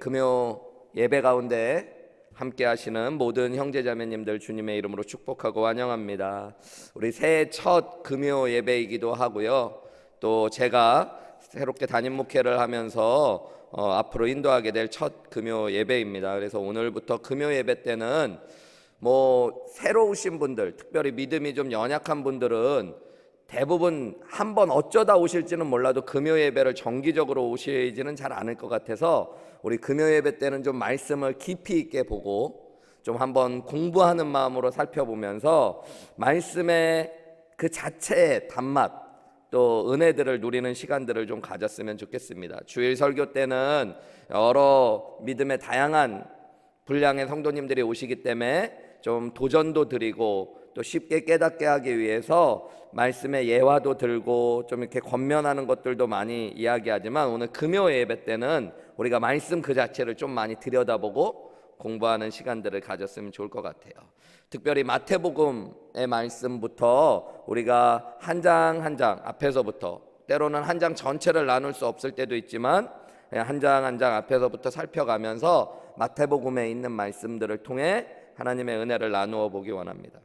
금요 예배 가운데 함께 하시는 모든 형제자매님들 주님의 이름으로 축복하고 환영합니다. 우리 새해 첫 금요 예배이기도 하고요. 또 제가 새롭게 담임 목회를 하면서 앞으로 인도하게 될 첫 금요 예배입니다. 그래서 오늘부터 금요 예배 때는 새로 오신 분들, 특별히 믿음이 좀 연약한 분들은 대부분 한번 어쩌다 오실지는 몰라도 금요 예배를 정기적으로 오시지는 잘 않을 것 같아서 우리 금요 예배 때는 좀 말씀을 깊이 있게 보고 좀 한번 공부하는 마음으로 살펴보면서 말씀의 그 자체의 단맛 또 은혜들을 누리는 시간들을 좀 가졌으면 좋겠습니다. 주일 설교 때는 여러 믿음의 다양한 분량의 성도님들이 오시기 때문에 좀 도전도 드리고 또 쉽게 깨닫게 하기 위해서 말씀의 예화도 들고 좀 이렇게 권면하는 것들도 많이 이야기하지만 오늘 금요 예배 때는 우리가 말씀 그 자체를 좀 많이 들여다보고 공부하는 시간들을 가졌으면 좋을 것 같아요. 특별히 마태복음의 말씀부터 우리가 한 장 한 장 앞에서부터, 때로는 한 장 전체를 나눌 수 없을 때도 있지만 한 장 한 장 앞에서부터 살펴가면서 마태복음에 있는 말씀들을 통해 하나님의 은혜를 나누어 보기 원합니다.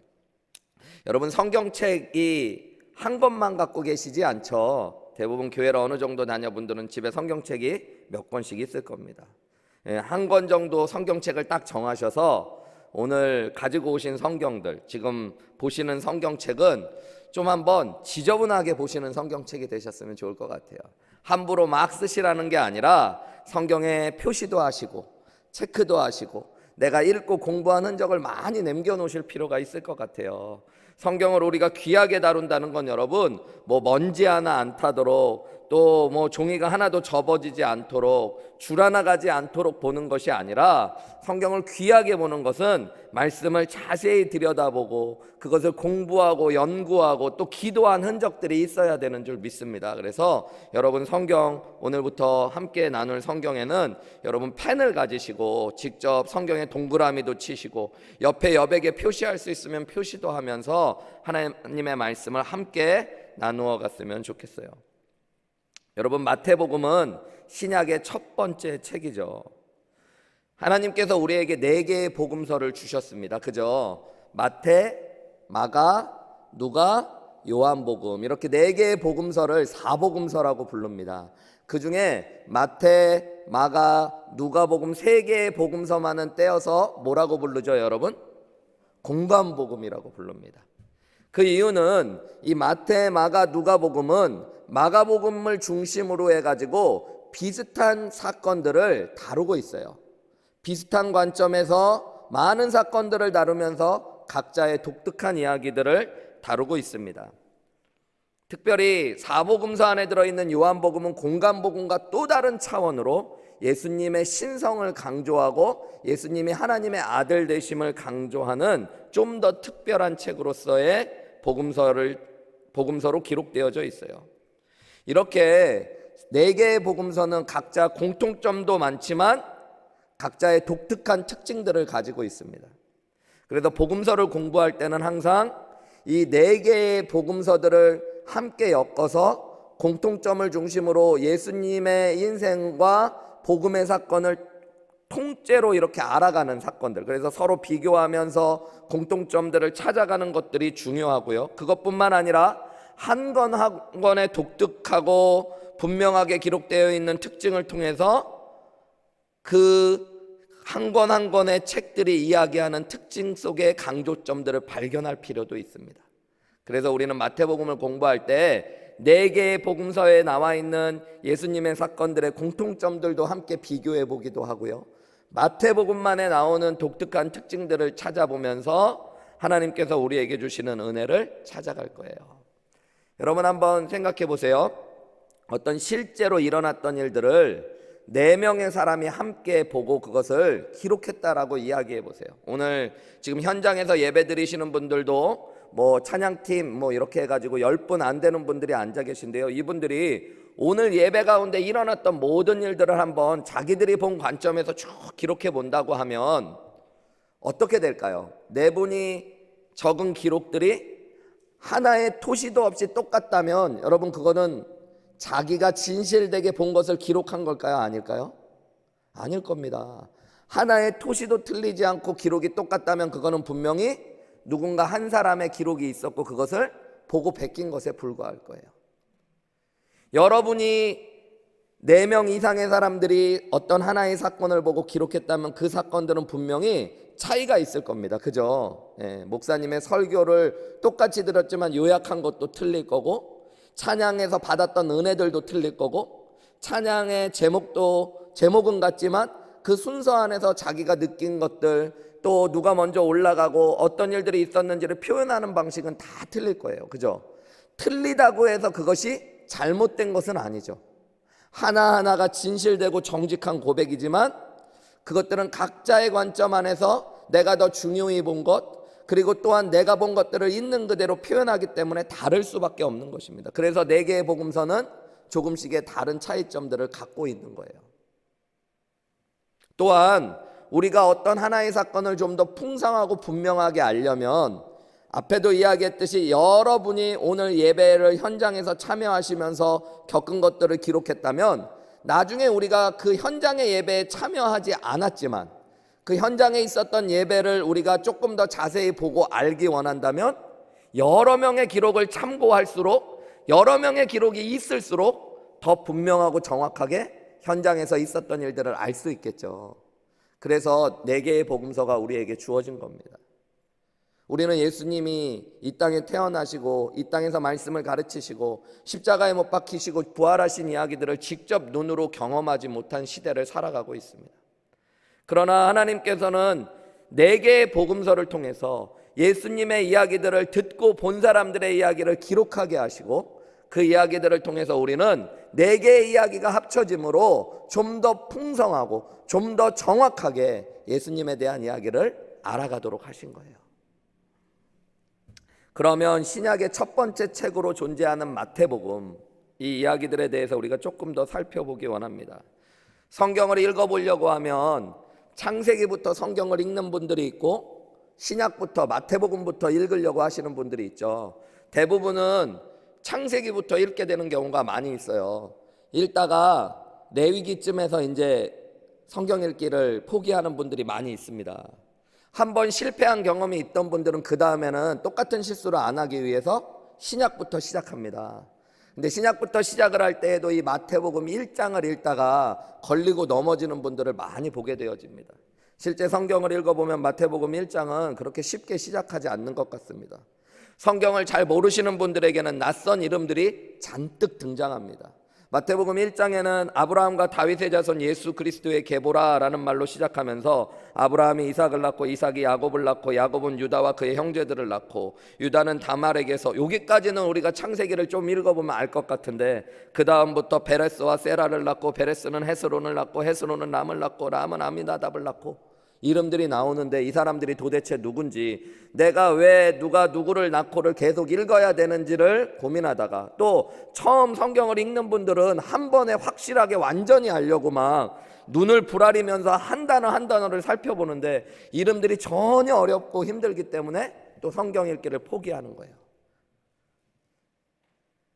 여러분, 성경책이 한 권만 갖고 계시지 않죠. 대부분 교회를 어느 정도 다녀본 분들은 집에 성경책이 몇 권씩 있을 겁니다. 한 권 정도 성경책을 딱 정하셔서 오늘 가지고 오신 성경들, 지금 보시는 성경책은 좀 한번 지저분하게 보시는 성경책이 되셨으면 좋을 것 같아요. 함부로 막 쓰시라는 게 아니라 성경에 표시도 하시고 체크도 하시고 내가 읽고 공부한 흔적을 많이 남겨놓으실 필요가 있을 것 같아요. 성경을 우리가 귀하게 다룬다는 건 여러분 먼지 하나 안 타도록 또 종이가 하나도 접어지지 않도록 줄하나가지 않도록 보는 것이 아니라 성경을 귀하게 보는 것은 말씀을 자세히 들여다보고 그것을 공부하고 연구하고 또 기도한 흔적들이 있어야 되는 줄 믿습니다. 그래서 여러분 성경 오늘부터 함께 나눌 성경에는 여러분 펜을 가지시고 직접 성경에 동그라미도 치시고 옆에 여백에 표시할 수 있으면 표시도 하면서 하나님의 말씀을 함께 나누어 갔으면 좋겠어요. 여러분, 마태복음은 신약의 첫 번째 책이죠. 하나님께서 우리에게 4개의 복음서를 주셨습니다. 그죠? 마태, 마가, 누가, 요한복음, 이렇게 4개의 복음서를 사복음서라고 부릅니다. 그 중에 마태, 마가, 누가복음 3개의 복음서만은 떼어서 뭐라고 부르죠, 여러분? 공관복음이라고 부릅니다. 그 이유는 이 마태, 마가, 누가복음은 마가복음을 중심으로 해가지고 비슷한 사건들을 다루고 있어요. 비슷한 관점에서 많은 사건들을 다루면서 각자의 독특한 이야기들을 다루고 있습니다. 특별히 사복음서 안에 들어있는 요한복음은 공관복음과 또 다른 차원으로 예수님의 신성을 강조하고 예수님이 하나님의 아들 되심을 강조하는 좀 더 특별한 책으로서의 복음서로 기록되어져 있어요. 이렇게 4개의 복음서는 각자 공통점도 많지만 각자의 독특한 특징들을 가지고 있습니다. 그래서 복음서를 공부할 때는 항상 이 4개의 복음서들을 함께 엮어서 공통점을 중심으로 예수님의 인생과 복음의 사건을 통째로 이렇게 알아가는 사건들, 그래서 서로 비교하면서 공통점들을 찾아가는 것들이 중요하고요. 그것뿐만 아니라 한 권 한 권의 독특하고 분명하게 기록되어 있는 특징을 통해서 그 한 권 한 권의 책들이 이야기하는 특징 속의 강조점들을 발견할 필요도 있습니다. 그래서 우리는 마태복음을 공부할 때 4개의 복음서에 나와 있는 예수님의 사건들의 공통점들도 함께 비교해 보기도 하고요. 마태복음만에 나오는 독특한 특징들을 찾아보면서 하나님께서 우리에게 주시는 은혜를 찾아갈 거예요. 여러분 한번 생각해 보세요. 어떤 실제로 일어났던 일들을 4명의 사람이 함께 보고 그것을 기록했다라고 이야기해 보세요. 오늘 지금 현장에서 예배 드리시는 분들도 찬양팀 이렇게 해가지고 10분 안 되는 분들이 앉아 계신데요. 이분들이 오늘 예배 가운데 일어났던 모든 일들을 한번 자기들이 본 관점에서 쭉 기록해 본다고 하면 어떻게 될까요? 4분이 적은 기록들이 하나의 토시도 없이 똑같다면 여러분 그거는 자기가 진실되게 본 것을 기록한 걸까요? 아닐까요? 아닐 겁니다. 하나의 토시도 틀리지 않고 기록이 똑같다면 그거는 분명히 누군가 한 사람의 기록이 있었고 그것을 보고 베낀 것에 불과할 거예요. 여러분이 4명 이상의 사람들이 어떤 하나의 사건을 보고 기록했다면 그 사건들은 분명히 차이가 있을 겁니다. 그죠? 목사님의 설교를 똑같이 들었지만 요약한 것도 틀릴 거고, 찬양에서 받았던 은혜들도 틀릴 거고, 찬양의 제목은 같지만 그 순서 안에서 자기가 느낀 것들, 또 누가 먼저 올라가고 어떤 일들이 있었는지를 표현하는 방식은 다 틀릴 거예요. 그죠? 틀리다고 해서 그것이 잘못된 것은 아니죠. 하나하나가 진실되고 정직한 고백이지만 그것들은 각자의 관점 안에서 내가 더 중요히 본 것, 그리고 또한 내가 본 것들을 있는 그대로 표현하기 때문에 다를 수밖에 없는 것입니다. 그래서 4개의 복음서는 조금씩의 다른 차이점들을 갖고 있는 거예요. 또한 우리가 어떤 하나의 사건을 좀 더 풍성하고 분명하게 알려면 앞에도 이야기했듯이 여러분이 오늘 예배를 현장에서 참여하시면서 겪은 것들을 기록했다면 나중에 우리가 그 현장의 예배에 참여하지 않았지만 그 현장에 있었던 예배를 우리가 조금 더 자세히 보고 알기 원한다면 여러 명의 기록을 참고할수록, 여러 명의 기록이 있을수록 더 분명하고 정확하게 현장에서 있었던 일들을 알 수 있겠죠. 그래서 4개의 복음서가 우리에게 주어진 겁니다. 우리는 예수님이 이 땅에 태어나시고 이 땅에서 말씀을 가르치시고 십자가에 못 박히시고 부활하신 이야기들을 직접 눈으로 경험하지 못한 시대를 살아가고 있습니다. 그러나 하나님께서는 4개의 복음서를 통해서 예수님의 이야기들을 듣고 본 사람들의 이야기를 기록하게 하시고 그 이야기들을 통해서 우리는 4개의 이야기가 합쳐짐으로 좀 더 풍성하고 좀 더 정확하게 예수님에 대한 이야기를 알아가도록 하신 거예요. 그러면 신약의 첫 번째 책으로 존재하는 마태복음, 이 이야기들에 대해서 우리가 조금 더 살펴보기 원합니다. 성경을 읽어보려고 하면 창세기부터 성경을 읽는 분들이 있고 신약부터 마태복음부터 읽으려고 하시는 분들이 있죠. 대부분은 창세기부터 읽게 되는 경우가 많이 있어요. 읽다가 레위기쯤에서 이제 성경 읽기를 포기하는 분들이 많이 있습니다. 한번 실패한 경험이 있던 분들은 그 다음에는 똑같은 실수를 안 하기 위해서 신약부터 시작합니다. 근데 신약부터 시작을 할 때에도 이 마태복음 1장을 읽다가 걸리고 넘어지는 분들을 많이 보게 되어집니다. 실제 성경을 읽어보면 마태복음 1장은 그렇게 쉽게 시작하지 않는 것 같습니다. 성경을 잘 모르시는 분들에게는 낯선 이름들이 잔뜩 등장합니다. 마태복음 1장에는 아브라함과 다윗의 자손 예수 그리스도의 계보라라는 말로 시작하면서 아브라함이 이삭을 낳고 이삭이 야곱을 낳고 야곱은 유다와 그의 형제들을 낳고 유다는 다말에게서, 여기까지는 우리가 창세기를 좀 읽어보면 알 것 같은데 그 다음부터 베레스와 세라를 낳고 베레스는 헤스론을 낳고 헤스론은 람을 낳고 람은 아미나답을 낳고 이름들이 나오는데 이 사람들이 도대체 누군지, 내가 왜 누가 누구를 낳고를 계속 읽어야 되는지를 고민하다가, 또 처음 성경을 읽는 분들은 한 번에 확실하게 완전히 알려고 막 눈을 부라리면서 한 단어 한 단어를 살펴보는데 이름들이 전혀 어렵고 힘들기 때문에 또 성경 읽기를 포기하는 거예요.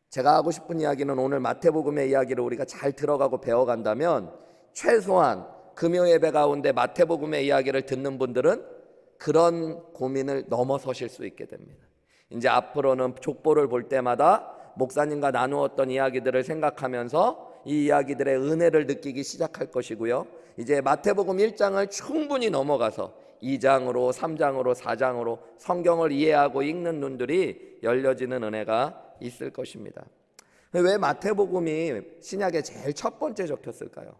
제가 하고 싶은 이야기는 오늘 마태복음의 이야기를 우리가 잘 들어가고 배워간다면 최소한 금요 예배 가운데 마태복음의 이야기를 듣는 분들은 그런 고민을 넘어서실 수 있게 됩니다. 이제 앞으로는 족보를 볼 때마다 목사님과 나누었던 이야기들을 생각하면서 이 이야기들의 은혜를 느끼기 시작할 것이고요. 이제 마태복음 1장을 충분히 넘어가서 2장으로 3장으로 4장으로 성경을 이해하고 읽는 눈들이 열려지는 은혜가 있을 것입니다. 왜 마태복음이 신약의 제일 첫 번째 적혔을까요?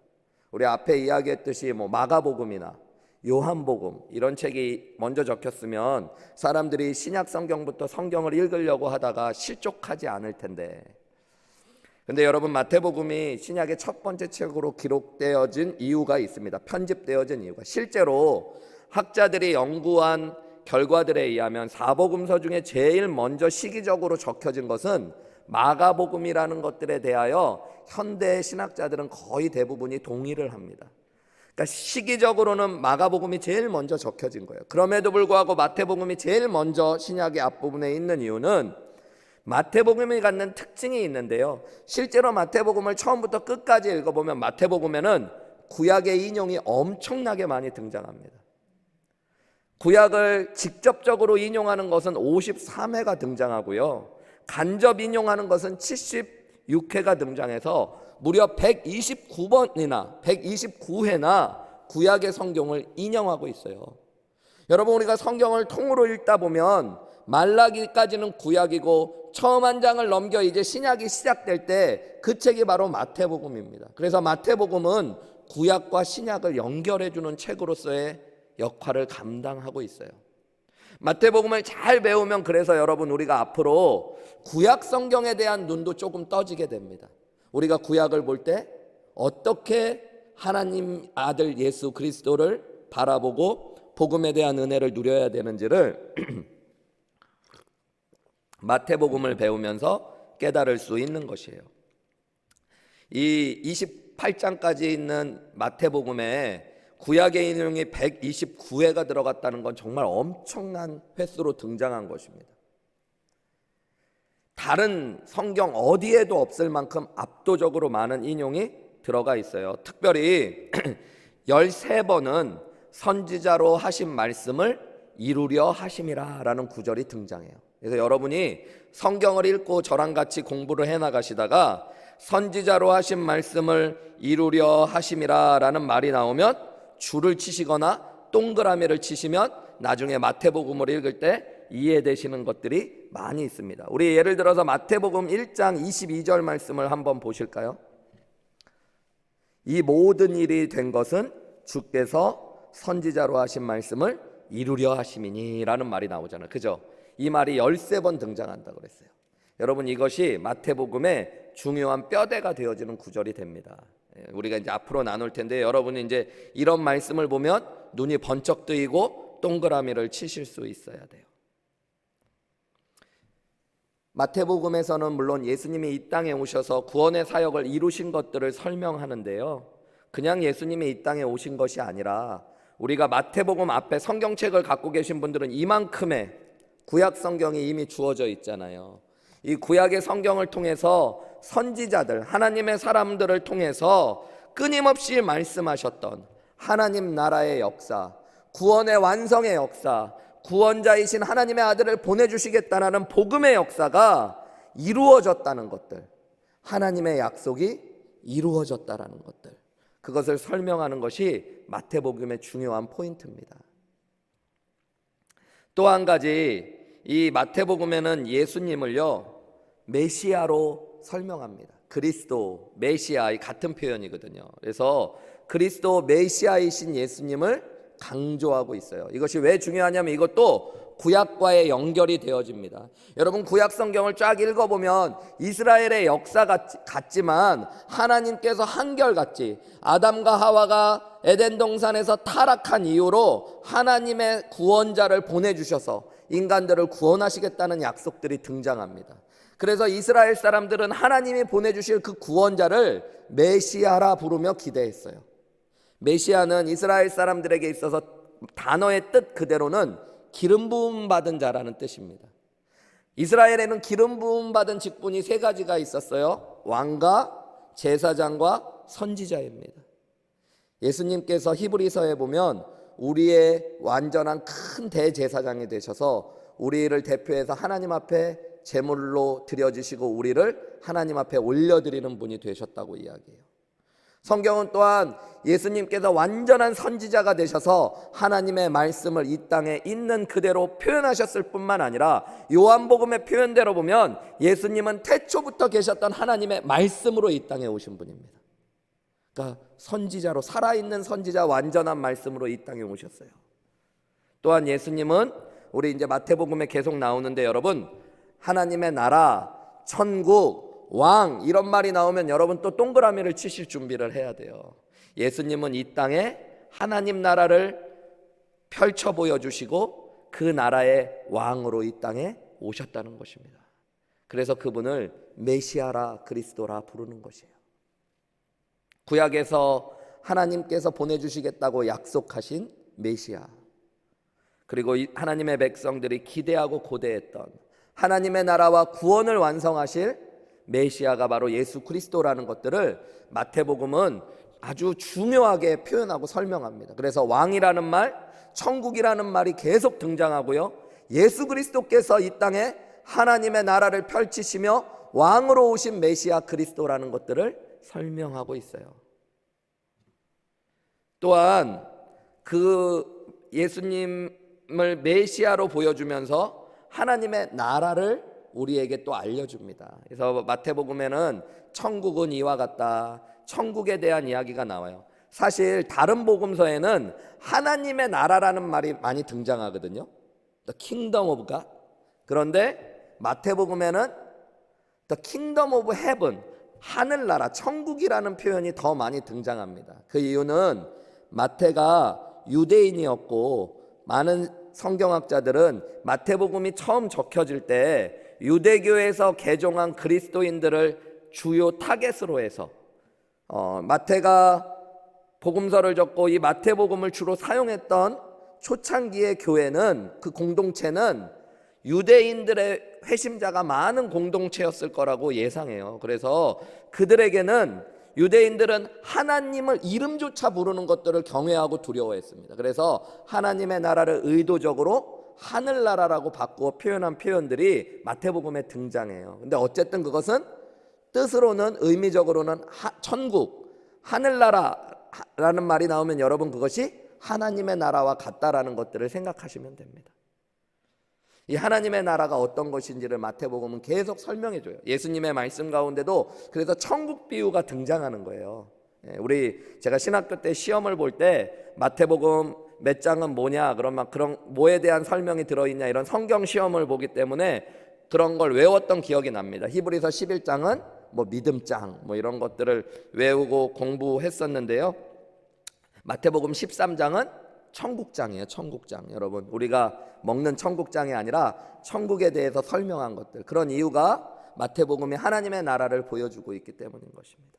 우리 앞에 이야기했듯이 마가복음이나 요한복음 이런 책이 먼저 적혔으면 사람들이 신약 성경부터 성경을 읽으려고 하다가 실족하지 않을 텐데, 근데 여러분 마태복음이 신약의 첫 번째 책으로 기록되어진 이유가 있습니다. 편집되어진 이유가, 실제로 학자들이 연구한 결과들에 의하면 4복음서 중에 제일 먼저 시기적으로 적혀진 것은 마가복음이라는 것들에 대하여 현대 신학자들은 거의 대부분이 동의를 합니다. 그러니까 시기적으로는 마가복음이 제일 먼저 적혀진 거예요. 그럼에도 불구하고 마태복음이 제일 먼저 신약의 앞부분에 있는 이유는 마태복음이 갖는 특징이 있는데요. 실제로 마태복음을 처음부터 끝까지 읽어보면 마태복음에는 구약의 인용이 엄청나게 많이 등장합니다. 구약을 직접적으로 인용하는 것은 53회가 등장하고요, 간접 인용하는 것은 76회가 등장해서 무려 129회나 구약의 성경을 인용하고 있어요. 여러분, 우리가 성경을 통으로 읽다 보면 말라기까지는 구약이고 처음 한 장을 넘겨 이제 신약이 시작될 때 그 책이 바로 마태복음입니다. 그래서 마태복음은 구약과 신약을 연결해 주는 책으로서의 역할을 감당하고 있어요. 마태복음을 잘 배우면 그래서 여러분, 우리가 앞으로 구약 성경에 대한 눈도 조금 떠지게 됩니다. 우리가 구약을 볼 때 어떻게 하나님 아들 예수 그리스도를 바라보고 복음에 대한 은혜를 누려야 되는지를 마태복음을 배우면서 깨달을 수 있는 것이에요. 이 28장까지 있는 마태복음에 구약의 인용이 129회가 들어갔다는 건 정말 엄청난 횟수로 등장한 것입니다. 다른 성경 어디에도 없을 만큼 압도적으로 많은 인용이 들어가 있어요. 특별히 13번은 선지자로 하신 말씀을 이루려 하심이라 라는 구절이 등장해요. 그래서 여러분이 성경을 읽고 저랑 같이 공부를 해나가시다가 선지자로 하신 말씀을 이루려 하심이라 라는 말이 나오면 줄을 치시거나 동그라미를 치시면 나중에 마태복음을 읽을 때 이해되시는 것들이 많이 있습니다. 우리 예를 들어서 마태복음 1장 22절 말씀을 한번 보실까요? 이 모든 일이 된 것은 주께서 선지자로 하신 말씀을 이루려 하심이니 라는 말이 나오잖아요. 그죠? 이 말이 13번 등장한다고 그랬어요. 여러분, 이것이 마태복음의 중요한 뼈대가 되어지는 구절이 됩니다. 우리가 이제 앞으로 나눌 텐데 여러분이 이제 이런 말씀을 보면 눈이 번쩍 뜨이고 동그라미를 치실 수 있어야 돼요. 마태복음에서는 물론 예수님이 이 땅에 오셔서 구원의 사역을 이루신 것들을 설명하는데요, 그냥 예수님이 이 땅에 오신 것이 아니라 우리가 마태복음 앞에 성경책을 갖고 계신 분들은 이만큼의 구약 성경이 이미 주어져 있잖아요. 이 구약의 성경을 통해서 선지자들, 하나님의 사람들을 통해서 끊임없이 말씀하셨던 하나님 나라의 역사, 구원의 완성의 역사, 구원자이신 하나님의 아들을 보내주시겠다는 복음의 역사가 이루어졌다는 것들, 하나님의 약속이 이루어졌다는 것들, 그것을 설명하는 것이 마태복음의 중요한 포인트입니다. 또 한 가지, 이 마태복음에는 예수님을요 메시아로 설명합니다. 그리스도, 메시아, 이 같은 표현이거든요. 그래서 그리스도 메시아이신 예수님을 강조하고 있어요. 이것이 왜 중요하냐면 이것도 구약과의 연결이 되어집니다. 여러분, 구약 성경을 쫙 읽어보면 이스라엘의 역사 같지만 하나님께서 한결같이 아담과 하와가 에덴 동산에서 타락한 이후로 하나님의 구원자를 보내주셔서 인간들을 구원하시겠다는 약속들이 등장합니다. 그래서 이스라엘 사람들은 하나님이 보내주실 그 구원자를 메시아라 부르며 기대했어요. 메시아는 이스라엘 사람들에게 있어서 단어의 뜻 그대로는 기름 부음 받은 자라는 뜻입니다. 이스라엘에는 기름 부음 받은 직분이 세 가지가 있었어요. 왕과 제사장과 선지자입니다. 예수님께서 히브리서에 보면 우리의 완전한 큰 대제사장이 되셔서 우리를 대표해서 하나님 앞에 제물로 드려주시고 우리를 하나님 앞에 올려드리는 분이 되셨다고 이야기해요. 성경은 또한 예수님께서 완전한 선지자가 되셔서 하나님의 말씀을 이 땅에 있는 그대로 표현하셨을 뿐만 아니라 요한복음의 표현대로 보면 예수님은 태초부터 계셨던 하나님의 말씀으로 이 땅에 오신 분입니다. 그러니까 선지자로, 살아있는 선지자, 완전한 말씀으로 이 땅에 오셨어요. 또한 예수님은 우리 이제 마태복음에 계속 나오는데 여러분, 하나님의 나라, 천국, 왕 이런 말이 나오면 여러분 또 동그라미를 치실 준비를 해야 돼요. 예수님은 이 땅에 하나님 나라를 펼쳐 보여주시고 그 나라의 왕으로 이 땅에 오셨다는 것입니다. 그래서 그분을 메시아라, 그리스도라 부르는 것이에요. 구약에서 하나님께서 보내주시겠다고 약속하신 메시아, 그리고 하나님의 백성들이 기대하고 고대했던 하나님의 나라와 구원을 완성하실 메시아가 바로 예수 그리스도라는 것들을 마태복음은 아주 중요하게 표현하고 설명합니다. 그래서 왕이라는 말, 천국이라는 말이 계속 등장하고요. 예수 그리스도께서 이 땅에 하나님의 나라를 펼치시며 왕으로 오신 메시아 그리스도라는 것들을 설명하고 있어요. 또한 그 예수님을 메시아로 보여주면서 하나님의 나라를 우리에게 또 알려줍니다. 그래서 마태복음에는 천국은 이와 같다, 천국에 대한 이야기가 나와요. 사실 다른 복음서에는 하나님의 나라라는 말이 많이 등장하거든요. The Kingdom of God. 그런데 마태복음에는 The Kingdom of Heaven, 하늘나라, 천국이라는 표현이 더 많이 등장합니다. 그 이유는 마태가 유대인이었고 많은 성경학자들은 마태복음이 처음 적혀질 때 유대교에서 개종한 그리스도인들을 주요 타겟으로 해서 마태가 복음서를 적고 이 마태복음을 주로 사용했던 초창기의 교회는, 그 공동체는 유대인들의 회심자가 많은 공동체였을 거라고 예상해요. 그래서 그들에게는, 유대인들은 하나님을 이름조차 부르는 것들을 경외하고 두려워했습니다. 그래서 하나님의 나라를 의도적으로 하늘나라라고 바꾸어 표현한 표현들이 마태복음에 등장해요. 근데 어쨌든 그것은 뜻으로는, 의미적으로는 천국, 하늘나라라는 말이 나오면 여러분 그것이 하나님의 나라와 같다라는 것들을 생각하시면 됩니다. 이 하나님의 나라가 어떤 것인지를 마태복음은 계속 설명해줘요. 예수님의 말씀 가운데도 그래서 천국 비유가 등장하는 거예요. 제가 신학교 때 시험을 볼 때 마태복음 몇 장은 뭐냐, 그런 뭐에 대한 설명이 들어있냐, 이런 성경 시험을 보기 때문에 그런 걸 외웠던 기억이 납니다. 히브리서 11장은 뭐 믿음장, 뭐 이런 것들을 외우고 공부했었는데요. 마태복음 13장은 천국장이에요. 천국장. 여러분, 우리가 먹는 천국장이 아니라 천국에 대해서 설명한 것들, 그런 이유가 마태복음이 하나님의 나라를 보여주고 있기 때문인 것입니다.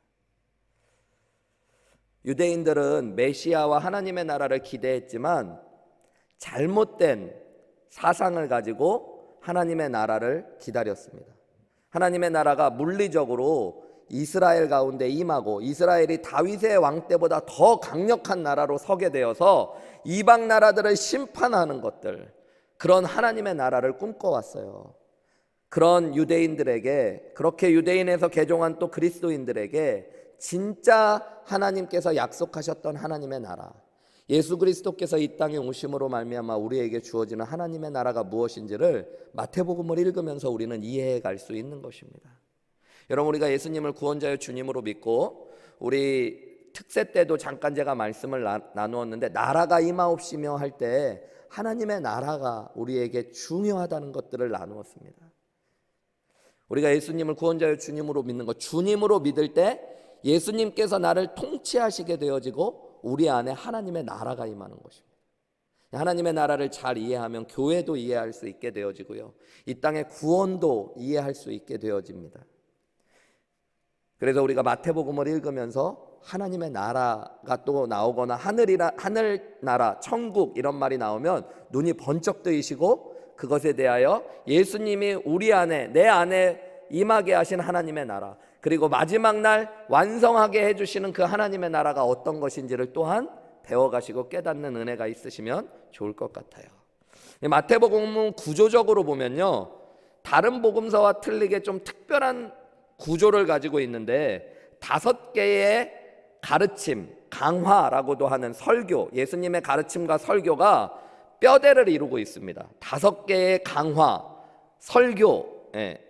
유대인들은 메시아와 하나님의 나라를 기대했지만 잘못된 사상을 가지고 하나님의 나라를 기다렸습니다. 하나님의 나라가 물리적으로 이스라엘 가운데 임하고 이스라엘이 다윗의 왕 때보다 더 강력한 나라로 서게 되어서 이방 나라들을 심판하는 것들, 그런 하나님의 나라를 꿈꿔왔어요. 그런 유대인들에게, 그렇게 유대인에서 개종한 또 그리스도인들에게 진짜 하나님께서 약속하셨던 하나님의 나라, 예수 그리스도께서 이 땅에 오심으로 말미암아 우리에게 주어지는 하나님의 나라가 무엇인지를 마태복음을 읽으면서 우리는 이해해 갈 수 있는 것입니다. 여러분, 우리가 예수님을 구원자여 주님으로 믿고, 우리 특세 때도 잠깐 제가 말씀을 나누었는데, 나라가 임하옵시며 할 때 하나님의 나라가 우리에게 중요하다는 것들을 나누었습니다. 우리가 예수님을 구원자여 주님으로 믿는 것, 주님으로 믿을 때 예수님께서 나를 통치하시게 되어지고 우리 안에 하나님의 나라가 임하는 것입니다. 하나님의 나라를 잘 이해하면 교회도 이해할 수 있게 되어지고요, 이 땅의 구원도 이해할 수 있게 되어집니다. 그래서 우리가 마태복음을 읽으면서 하나님의 나라가 또 나오거나 하늘나라, 천국 이런 말이 나오면 눈이 번쩍 뜨이시고, 그것에 대하여 예수님이 우리 안에, 내 안에 임하게 하신 하나님의 나라, 그리고 마지막 날 완성하게 해주시는 그 하나님의 나라가 어떤 것인지를 또한 배워가시고 깨닫는 은혜가 있으시면 좋을 것 같아요. 마태복음은 구조적으로 보면요, 다른 복음서와 틀리게 좀 특별한 구조를 가지고 있는데, 5개의 가르침, 강화라고도 하는 설교, 예수님의 가르침과 설교가 뼈대를 이루고 있습니다. 5개의 강화, 설교,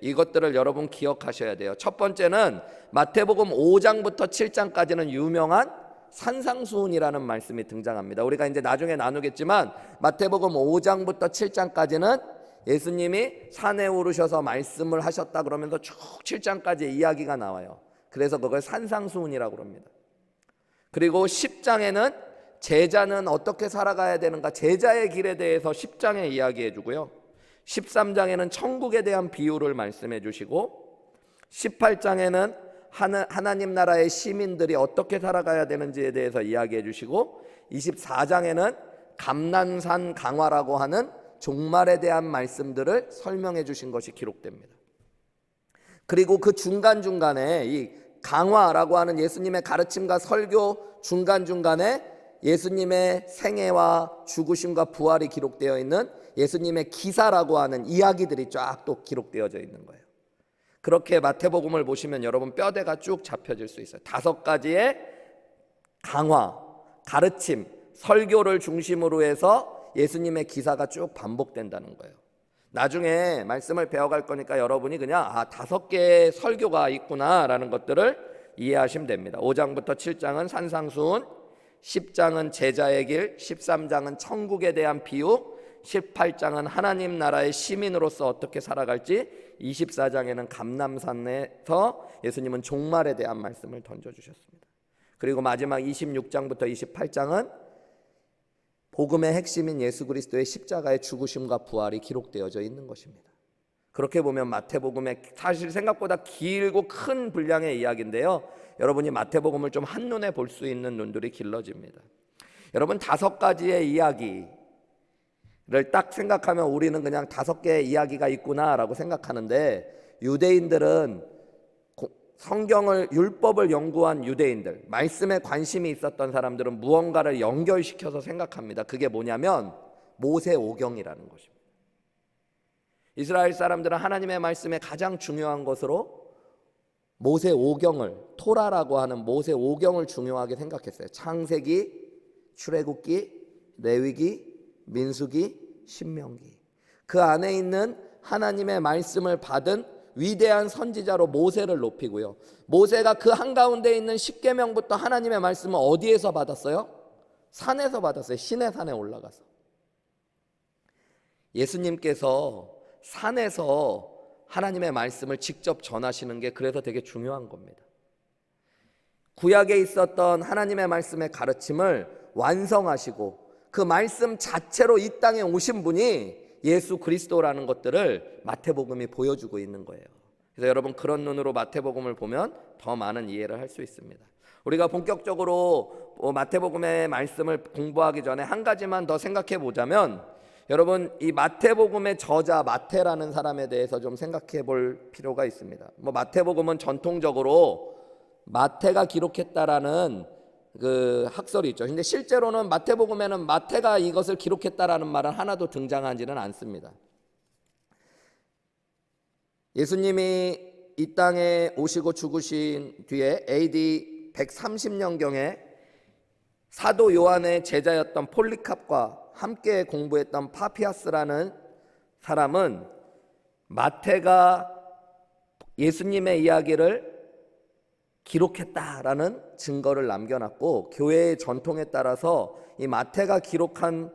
이것들을 여러분 기억하셔야 돼요. 첫 번째는 마태복음 5장부터 7장까지는 유명한 산상수훈이라는 말씀이 등장합니다. 우리가 이제 나중에 나누겠지만 마태복음 5장부터 7장까지는 예수님이 산에 오르셔서 말씀을 하셨다 그러면서 쭉 7장까지 이야기가 나와요. 그래서 그걸 산상수훈이라고 합니다. 그리고 10장에는 제자는 어떻게 살아가야 되는가, 제자의 길에 대해서 10장에 이야기해 주고요, 13장에는 천국에 대한 비유를 말씀해 주시고, 18장에는 하나님 나라의 시민들이 어떻게 살아가야 되는지에 대해서 이야기해 주시고, 24장에는 감난산 강화라고 하는 종말에 대한 말씀들을 설명해 주신 것이 기록됩니다. 그리고 그 중간중간에 이 강화라고 하는 예수님의 가르침과 설교 중간중간에 예수님의 생애와 죽으심과 부활이 기록되어 있는 예수님의 기사라고 하는 이야기들이 쫙 또 기록되어져 있는 거예요. 그렇게 마태복음을 보시면 여러분 뼈대가 쭉 잡혀질 수 있어요. 5가지의 강화, 가르침, 설교를 중심으로 해서 예수님의 기사가 쭉 반복된다는 거예요. 나중에 말씀을 배워갈 거니까 여러분이 그냥 5개의 설교가 있구나라는 것들을 이해하시면 됩니다. 5장부터 7장은 산상수훈, 10장은 제자의 길, 13장은 천국에 대한 비유, 18장은 하나님 나라의 시민으로서 어떻게 살아갈지, 24장에는 감람산에서 예수님은 종말에 대한 말씀을 던져주셨습니다. 그리고 마지막 26장부터 28장은 복음의 핵심인 예수 그리스도의 십자가의 죽으심과 부활이 기록되어져 있는 것입니다. 그렇게 보면 마태복음의 사실 생각보다 길고 큰 분량의 이야기인데요, 여러분이 마태복음을 좀 한눈에 볼 수 있는 눈들이 길러집니다. 여러분 5가지의 이야기를 딱 생각하면 우리는 그냥 5개의 이야기가 있구나라고 생각하는데, 유대인들은 성경을 율법을 연구한 유대인들, 말씀에 관심이 있었던 사람들은 무언가를 연결시켜서 생각합니다. 그게 뭐냐면 모세오경이라는 것입니다. 이스라엘 사람들은 하나님의 말씀에 가장 중요한 것으로 모세오경을, 토라라고 하는 모세오경을 중요하게 생각했어요. 창세기, 출애굽기, 레위기, 민수기, 신명기. 그 안에 있는 하나님의 말씀을 받은 위대한 선지자로 모세를 높이고요, 모세가 그 한가운데 있는 십계명부터 하나님의 말씀을 어디에서 받았어요? 산에서 받았어요. 시내산에 올라가서. 예수님께서 산에서 하나님의 말씀을 직접 전하시는 게 그래서 되게 중요한 겁니다. 구약에 있었던 하나님의 말씀의 가르침을 완성하시고 그 말씀 자체로 이 땅에 오신 분이 예수 그리스도라는 것들을 마태복음이 보여주고 있는 거예요. 그래서 여러분 그런 눈으로 마태복음을 보면 더 많은 이해를 할 수 있습니다. 우리가 본격적으로 마태복음의 말씀을 공부하기 전에 한 가지만 더 생각해 보자면, 여러분 이 마태복음의 저자 마태라는 사람에 대해서 좀 생각해 볼 필요가 있습니다. 마태복음은 전통적으로 마태가 기록했다라는 그 학설이 있죠. 근데 실제로는 마태복음에는 마태가 이것을 기록했다라는 말은 하나도 등장하지는 않습니다. 예수님이 이 땅에 오시고 죽으신 뒤에 AD 130년경에 사도 요한의 제자였던 폴리캅과 함께 공부했던 파피아스라는 사람은 마태가 예수님의 이야기를 기록했다라는 증거를 남겨놨고, 교회의 전통에 따라서 이 마태가 기록한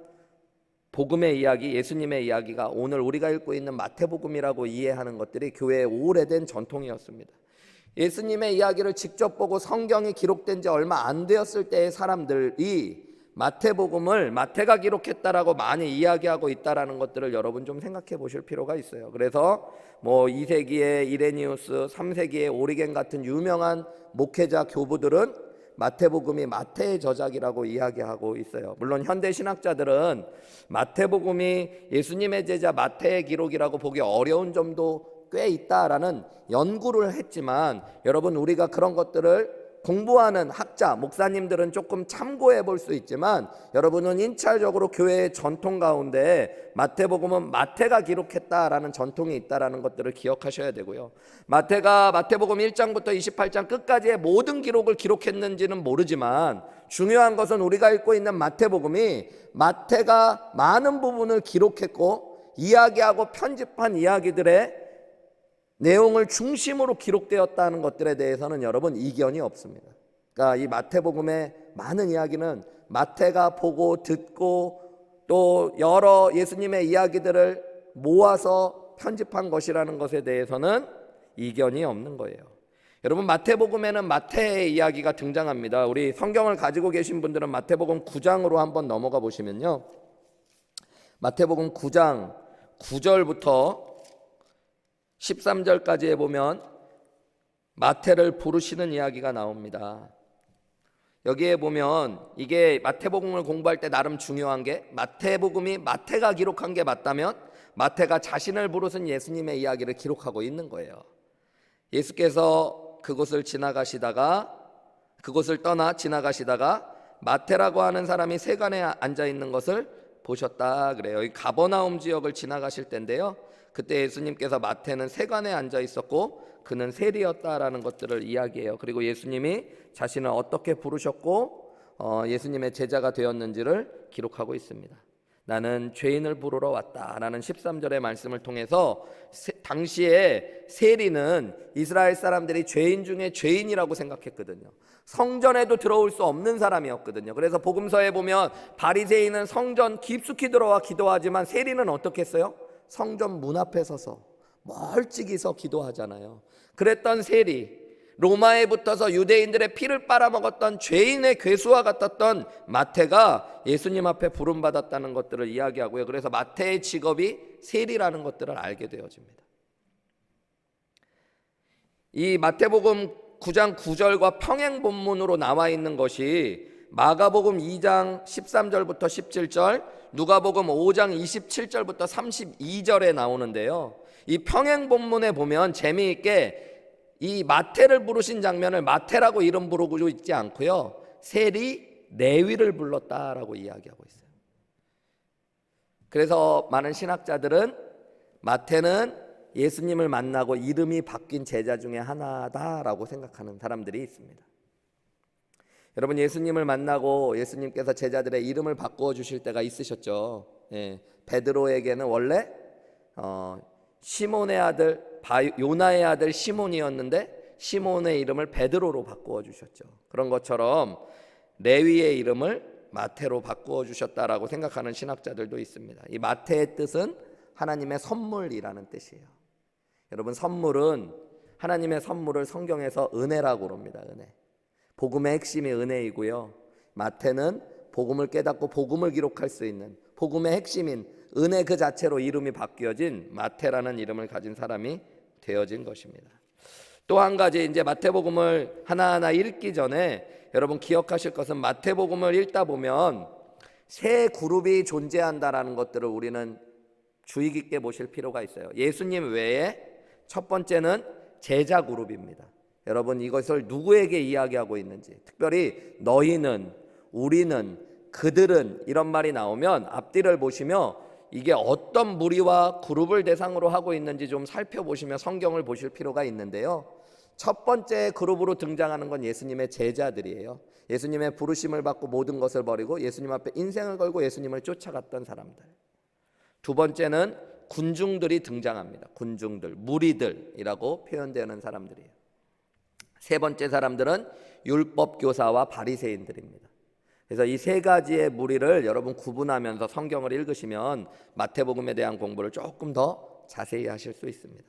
복음의 이야기, 예수님의 이야기가 오늘 우리가 읽고 있는 마태복음이라고 이해하는 것들이 교회의 오래된 전통이었습니다. 예수님의 이야기를 직접 보고 성경이 기록된 지 얼마 안 되었을 때의 사람들이 마태복음을 마태가 기록했다라고 많이 이야기하고 있다라는 것들을 여러분 좀 생각해 보실 필요가 있어요. 그래서 2세기의 이레니우스, 3세기의 오리겐 같은 유명한 목회자 교부들은 마태복음이 마태의 저작이라고 이야기하고 있어요. 물론 현대 신학자들은 마태복음이 예수님의 제자 마태의 기록이라고 보기 어려운 점도 꽤 있다라는 연구를 했지만, 여러분 우리가 그런 것들을 공부하는 학자, 목사님들은 조금 참고해 볼 수 있지만, 여러분은 인차적으로 교회의 전통 가운데 마태복음은 마태가 기록했다라는 전통이 있다라는 것들을 기억하셔야 되고요. 마태가 마태복음 1장부터 28장 끝까지의 모든 기록을 기록했는지는 모르지만, 중요한 것은 우리가 읽고 있는 마태복음이 마태가 많은 부분을 기록했고 이야기하고 편집한 이야기들의 내용을 중심으로 기록되었다는 것들에 대해서는 여러분 이견이 없습니다. 그러니까 이 마태복음의 많은 이야기는 마태가 보고 듣고 또 여러 예수님의 이야기들을 모아서 편집한 것이라는 것에 대해서는 이견이 없는 거예요. 여러분 마태복음에는 마태의 이야기가 등장합니다. 우리 성경을 가지고 계신 분들은 마태복음 9장으로 한번 넘어가 보시면요, 마태복음 9장 9절부터 13절까지에 보면 마태를 부르시는 이야기가 나옵니다. 여기에 보면 이게 마태복음을 공부할 때 나름 중요한 게, 마태복음이 마태가 기록한 게 맞다면 마태가 자신을 부르신 예수님의 이야기를 기록하고 있는 거예요. 예수께서 그곳을 떠나 지나가시다가 마태라고 하는 사람이 세간에 앉아 있는 것을 보셨다 그래요. 이 가버나움 지역을 지나가실 때인데요. 그때 예수님께서 마태는 세간에 앉아 있었고 그는 세리였다라는 것들을 이야기해요. 그리고 예수님이 자신을 어떻게 부르셨고 예수님의 제자가 되었는지를 기록하고 있습니다. 나는 죄인을 부르러 왔다라는 13절의 말씀을 통해서 당시에 세리는 이스라엘 사람들이 죄인 중에 죄인이라고 생각했거든요. 성전에도 들어올 수 없는 사람이었거든요. 그래서 복음서에 보면 바리새인은 성전 깊숙이 들어와 기도하지만 세리는 어떻게 했어요? 성전 문 앞에 서서 멀찍이 서 기도하잖아요. 그랬던 세리, 로마에 붙어서 유대인들의 피를 빨아먹었던 죄인의 괴수와 같았던 마태가 예수님 앞에 부름받았다는 것들을 이야기하고요. 그래서 마태의 직업이 세리라는 것들을 알게 되어집니다. 이 마태복음 9장 9절과 평행 본문으로 나와 있는 것이 마가복음 2장 13절부터 17절, 누가복음 5장 27절부터 32절에 나오는데요. 이 평행 본문에 보면 재미있게 이 마태를 부르신 장면을 마태라고 이름 부르고 있지 않고요, 세리 레위를 불렀다라고 이야기하고 있어요. 그래서 많은 신학자들은 마태는 예수님을 만나고 이름이 바뀐 제자 중에 하나다라고 생각하는 사람들이 있습니다. 여러분, 예수님을 만나고 예수님께서 제자들의 이름을 바꾸어 주실 때가 있으셨죠. 베드로에게는 원래 시몬의 아들 요나의 아들 시몬이었는데 시몬의 이름을 베드로로 바꾸어 주셨죠. 그런 것처럼 레위의 이름을 마태로 바꾸어 주셨다라고 생각하는 신학자들도 있습니다. 이 마태의 뜻은 하나님의 선물이라는 뜻이에요. 여러분, 선물은, 하나님의 선물을 성경에서 은혜라고 합니다. 은혜. 복음의 핵심이 은혜이고요, 마태는 복음을 깨닫고 복음을 기록할 수 있는 복음의 핵심인 은혜 그 자체로 이름이 바뀌어진 마태라는 이름을 가진 사람이 되어진 것입니다. 또 한 가지, 이제 마태복음을 하나하나 읽기 전에 여러분 기억하실 것은, 마태복음을 읽다 보면 세 그룹이 존재한다라는 것들을 우리는 주의 깊게 보실 필요가 있어요. 예수님 외에 첫 번째는 제자 그룹입니다. 여러분, 이것을 누구에게 이야기하고 있는지, 특별히 너희는, 우리는, 그들은 이런 말이 나오면 앞뒤를 보시며 이게 어떤 무리와 그룹을 대상으로 하고 있는지 좀 살펴보시며 성경을 보실 필요가 있는데요. 첫 번째 그룹으로 등장하는 건 예수님의 제자들이에요. 예수님의 부르심을 받고 모든 것을 버리고 예수님 앞에 인생을 걸고 예수님을 쫓아갔던 사람들. 두 번째는 군중들이 등장합니다. 군중들, 무리들이라고 표현되는 사람들이에요. 세 번째 사람들은 율법 교사와 바리새인들입니다. 그래서 이 세 가지의 무리를 여러분 구분하면서 성경을 읽으시면 마태복음에 대한 공부를 조금 더 자세히 하실 수 있습니다.